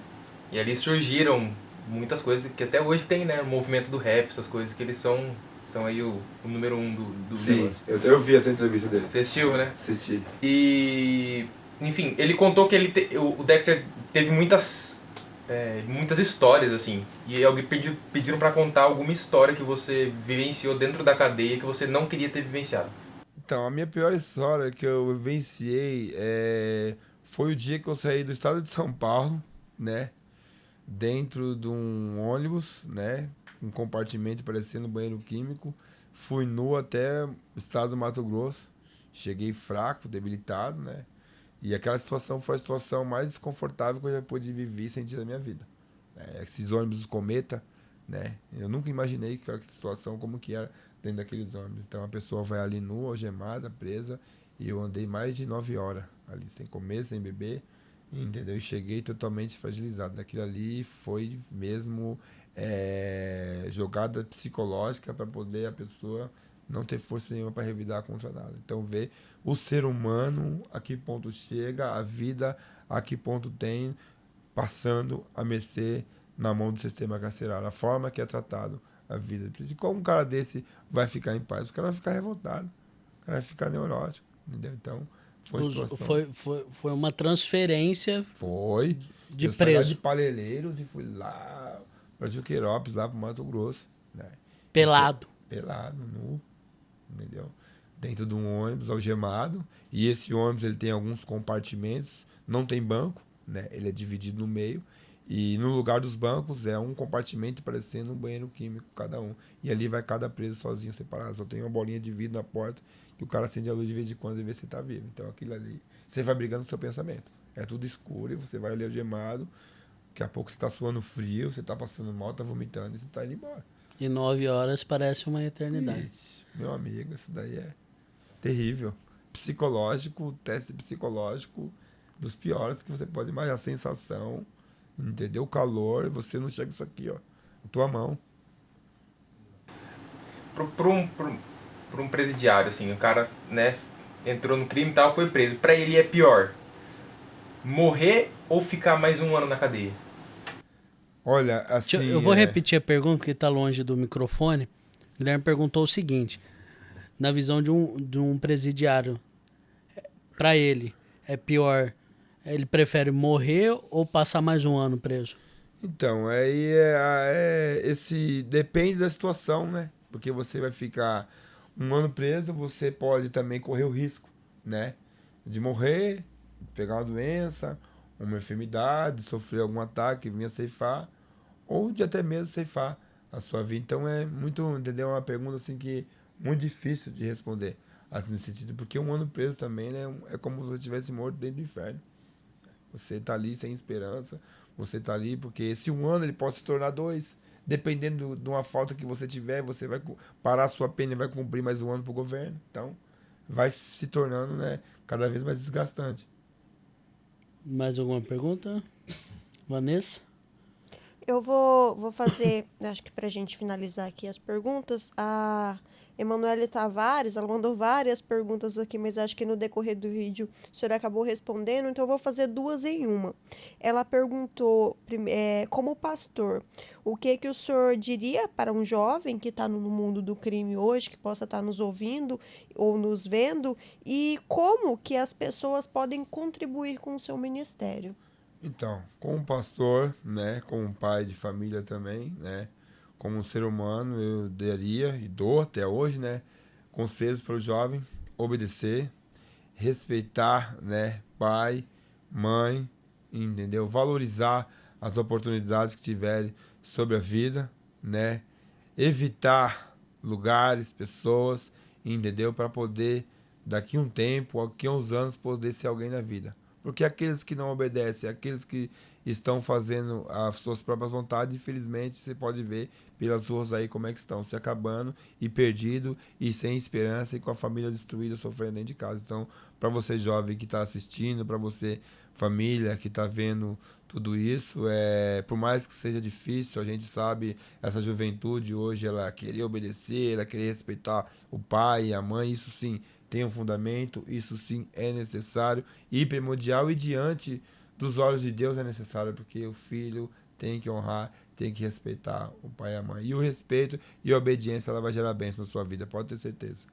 E ali surgiram muitas coisas que até hoje tem, né? O movimento do rap, essas coisas que eles são são aí o número 1 do Sim, negócio. eu vi essa entrevista dele. Você assistiu, né? Assisti. E, enfim, ele contou que o Dexter teve muitas histórias, assim. E alguém pediram pra contar alguma história que você vivenciou dentro da cadeia que você não queria ter vivenciado. Então, a minha pior história que eu vivenciei foi o dia que eu saí do estado de São Paulo, né? Dentro de um ônibus, né? Um compartimento parecendo um banheiro químico. Fui nu até o estado do Mato Grosso. Cheguei fraco, debilitado, né? E aquela situação foi a situação mais desconfortável que eu já pude viver e sentir na minha vida. Esses ônibus cometa, né? Eu nunca imaginei que aquela situação como que era dentro daqueles ônibus. Então a pessoa vai ali nua, algemada, presa, e eu andei mais de 9 horas ali, sem comer, sem beber, entendeu? E cheguei totalmente fragilizado. Daquilo ali foi mesmo jogada psicológica para poder a pessoa não ter força nenhuma para revidar contra nada. Então, ver o ser humano, a que ponto chega, a vida, a que ponto tem, passando a mercê na mão do sistema carcerário. A forma que é tratado a vida. E como um cara desse vai ficar em paz? O cara vai ficar revoltado. O cara vai ficar neurótico. Entendeu? Então, foi uma situação. Foi uma transferência Foi. de Eu saí lá preso. de Parelheiros e fui lá para Juqueirópolis, lá para o Mato Grosso. Né? Pelado. Pelado, nu. Entendeu? Dentro de um ônibus algemado, e esse ônibus ele tem alguns compartimentos, não tem banco, né? Ele é dividido no meio, e no lugar dos bancos é um compartimento parecendo um banheiro químico cada um, e ali vai cada preso sozinho, separado, só tem uma bolinha de vidro na porta, que o cara acende a luz de vez em quando e vê se tá vivo. Então aquilo ali, você vai brigando com o seu pensamento, é tudo escuro, e você vai ali algemado, daqui a pouco você tá suando frio, você tá passando mal, tá vomitando, e você tá indo embora. E 9 horas parece uma eternidade. Ixi, meu amigo, isso daí é terrível. Psicológico, teste psicológico dos piores que você pode imaginar. A sensação, entendeu? O calor, você não chega isso aqui, ó. Na tua mão. Pra um presidiário, assim, o cara, né, entrou no crime e tal, foi preso. Pra ele é pior morrer ou ficar mais um ano na cadeia? Olha, assim... Eu vou repetir a pergunta, porque está longe do microfone. O Guilherme perguntou o seguinte: na visão de um presidiário, para ele, é pior, ele prefere morrer ou passar mais um ano preso? Então, aí depende da situação, né? Porque você vai ficar um ano preso, você pode também correr o risco, né? De morrer, pegar uma doença, uma enfermidade, sofrer algum ataque, vir a ceifar, ou de até mesmo ceifar a sua vida. Então é muito, entendeu? É uma pergunta assim que muito difícil de responder, assim, nesse sentido, porque um ano preso também, né, é como se você estivesse morto dentro do inferno. Você tá ali sem esperança, você tá ali porque esse um ano ele pode se tornar 2. Dependendo de uma falta que você tiver, você vai parar a sua pena e vai cumprir mais um ano pro governo. Então, vai se tornando, né, cada vez mais desgastante. Mais alguma pergunta? Vanessa? Eu vou fazer, acho que pra gente finalizar aqui as perguntas, a Emanuele Tavares, ela mandou várias perguntas aqui, mas acho que no decorrer do vídeo o senhor acabou respondendo, então eu vou fazer 2 em uma. Ela perguntou, como pastor, o que o senhor diria para um jovem que está no mundo do crime hoje, que possa estar nos ouvindo ou nos vendo, e como que as pessoas podem contribuir com o seu ministério? Então, como pastor, né, como pai de família também, né, como um ser humano, eu daria e dou até hoje, né, conselhos para o jovem: obedecer, respeitar, né, pai, mãe, entendeu? Valorizar as oportunidades que tiverem sobre a vida, né, evitar lugares, pessoas, entendeu? Para poder, daqui a um tempo, daqui a uns anos, poder ser alguém na vida. Porque aqueles que não obedecem, aqueles que estão fazendo as suas próprias vontades, infelizmente, você pode ver pelas ruas aí como é que estão, se acabando e perdido e sem esperança e com a família destruída, sofrendo dentro de casa. Então, para você jovem que está assistindo, para você família que está vendo tudo isso, por mais que seja difícil, a gente sabe, essa juventude hoje, ela querer obedecer, ela querer respeitar o pai e a mãe, isso sim tem um fundamento, isso sim é necessário e primordial, e diante dos olhos de Deus é necessário, porque o filho tem que honrar, tem que respeitar o pai e a mãe. E o respeito e a obediência, ela vai gerar bênção na sua vida, pode ter certeza.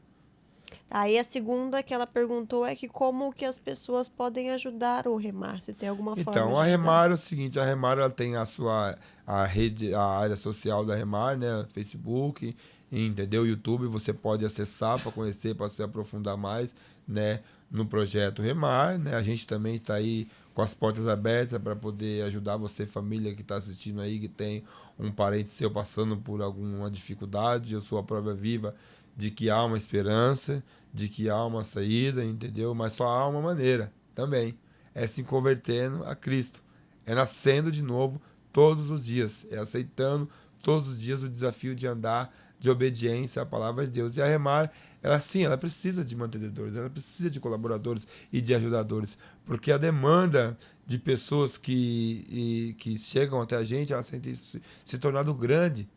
Aí a segunda que ela perguntou é que como que as pessoas podem ajudar o Remar, se tem alguma forma Então, de a ajudar. Remar é o seguinte, a Remar ela tem a rede, a área social da Remar, né, Facebook, entendeu? YouTube, você pode acessar para conhecer, para se aprofundar mais, né, no projeto Remar, né? A gente também está aí com as portas abertas para poder ajudar você, família que está assistindo aí, que tem um parente seu passando por alguma dificuldade. Eu sou a prova viva de que há uma esperança, de que há uma saída, entendeu? Mas só há uma maneira também, é se convertendo a Cristo, é nascendo de novo todos os dias, é aceitando todos os dias o desafio de andar de obediência à palavra de Deus. E a Remar, ela sim, ela precisa de mantenedores, ela precisa de colaboradores e de ajudadores, porque a demanda de pessoas que chegam até a gente, ela tem se tornado grande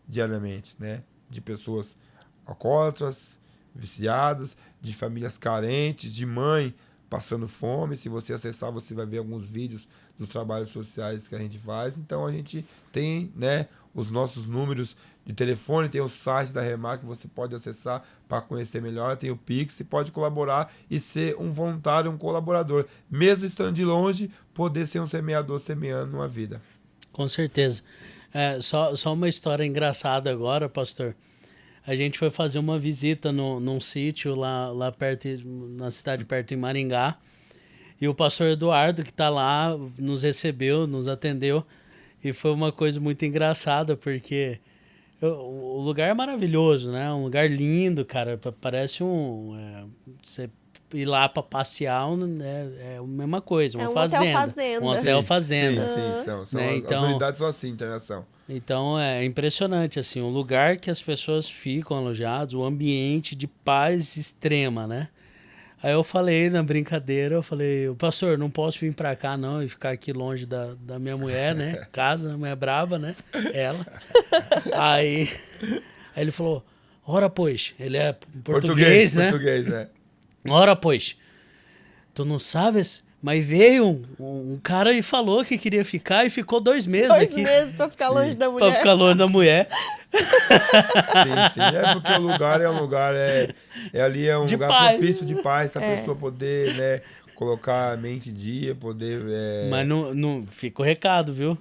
diariamente, né? De pessoas alcoólatras, viciadas, de famílias carentes, de mãe passando fome. Se você acessar, você vai ver alguns vídeos dos trabalhos sociais que a gente faz. Então a gente tem, né, os nossos números de telefone, tem o site da Remar que você pode acessar para conhecer melhor, tem o Pix, você pode colaborar e ser um voluntário, um colaborador, mesmo estando de longe, poder ser um semeador semeando uma vida. Com certeza. Só uma história engraçada agora, pastor. A gente foi fazer uma visita num sítio lá perto, na cidade perto de Maringá. E o pastor Eduardo, que está lá, nos recebeu, nos atendeu. E foi uma coisa muito engraçada, porque o lugar é maravilhoso, né? Um lugar lindo, cara. Parece você ir lá para passear é a mesma coisa, uma fazenda. Hotel fazenda. Um hotel fazenda. Sim, Né? As unidades são assim, internação. Então é impressionante, assim, o lugar que as pessoas ficam alojadas, o ambiente de paz extrema, né? Aí eu falei na brincadeira, pastor, não posso vir pra cá não e ficar aqui longe da minha mulher, né? Casa, a mulher braba, né? Ela. Aí ele falou, ora pois, ele é português, né? Português, né? Ora pois, tu não sabes? Mas veio um cara e falou que queria ficar e ficou 2 meses aqui. 2 meses pra ficar longe da mulher. Pra ficar longe da mulher. Sim. É porque o lugar é um lugar, ali é um de lugar paz. propício de paz, pra pessoa poder, né, colocar a mente em dia, poder... Mas não fica o recado, viu?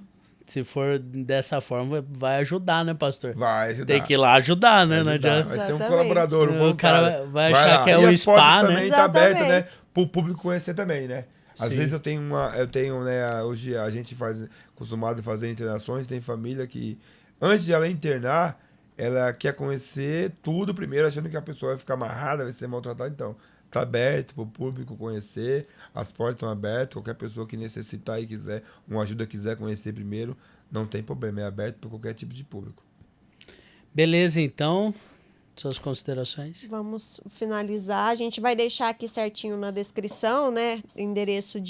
Se for dessa forma, vai ajudar, né, pastor? Vai ajudar. Tem que ir lá ajudar, né? Não adianta. Vai ser um Exatamente. colaborador, um O voluntário. cara vai achar lá. que é e um as spa, portas né? também tá aberta, né? Exatamente. Pro público conhecer também, né? Às Sim. vezes eu tenho, né, hoje a gente acostumado a fazer internações, tem família que, antes de ela internar, ela quer conhecer tudo primeiro, achando que a pessoa vai ficar amarrada, vai ser maltratada. Então, tá aberto pro público conhecer, as portas estão abertas, qualquer pessoa que necessitar e quiser, uma ajuda quiser conhecer primeiro, não tem problema, é aberto para qualquer tipo de público. Beleza, então. Suas considerações? Vamos finalizar. A gente vai deixar aqui certinho na descrição, né? Endereço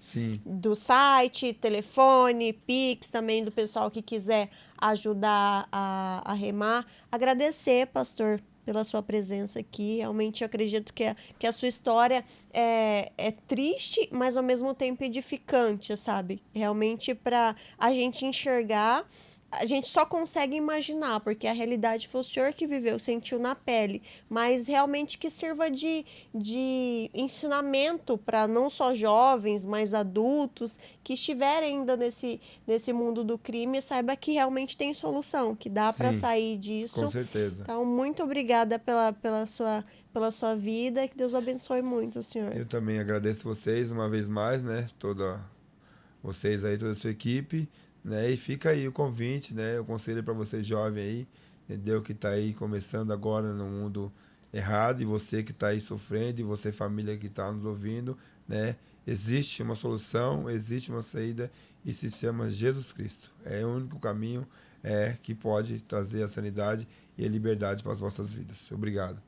Sim. do site, telefone, Pix também do pessoal que quiser ajudar a Remar. Agradecer, pastor, pela sua presença aqui. Realmente eu acredito que a sua história é triste, mas ao mesmo tempo edificante, sabe? Realmente para a gente enxergar. A gente só consegue imaginar, porque a realidade foi o senhor que viveu, sentiu na pele, mas realmente que sirva de ensinamento para não só jovens, mas adultos que estiverem ainda nesse mundo do crime, saiba que realmente tem solução, que dá para sair disso. Com certeza. Então, muito obrigada pela sua vida, que Deus abençoe muito o senhor. Eu também agradeço vocês uma vez mais, né? Vocês aí, toda a sua equipe. Né? E fica aí o convite, né? O conselho para você jovem aí, entendeu? Que está aí começando agora no mundo errado, e você que está aí sofrendo, e você família que está nos ouvindo, né? Existe uma solução, existe uma saída, e se chama Jesus Cristo. É o único caminho que pode trazer a sanidade e a liberdade para as vossas vidas. Obrigado.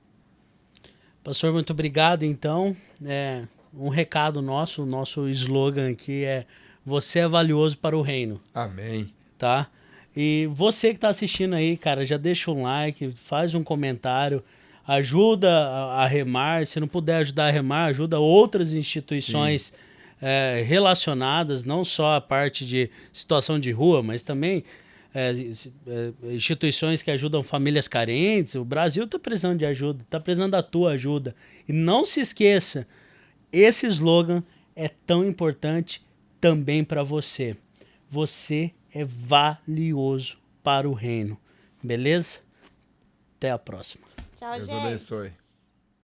Pastor, muito obrigado. Então, um recado nosso, o nosso slogan aqui é: você é valioso para o reino. Amém. Tá? E você que está assistindo aí, cara, já deixa um like, faz um comentário, ajuda a Remar. Se não puder ajudar a Remar, ajuda outras instituições relacionadas, não só a parte de situação de rua, mas também instituições que ajudam famílias carentes. O Brasil está precisando de ajuda, está precisando da tua ajuda. E não se esqueça, esse slogan é tão importante também para você. Você é valioso para o reino. Beleza? Até a próxima. Tchau, Deus gente. abençoe.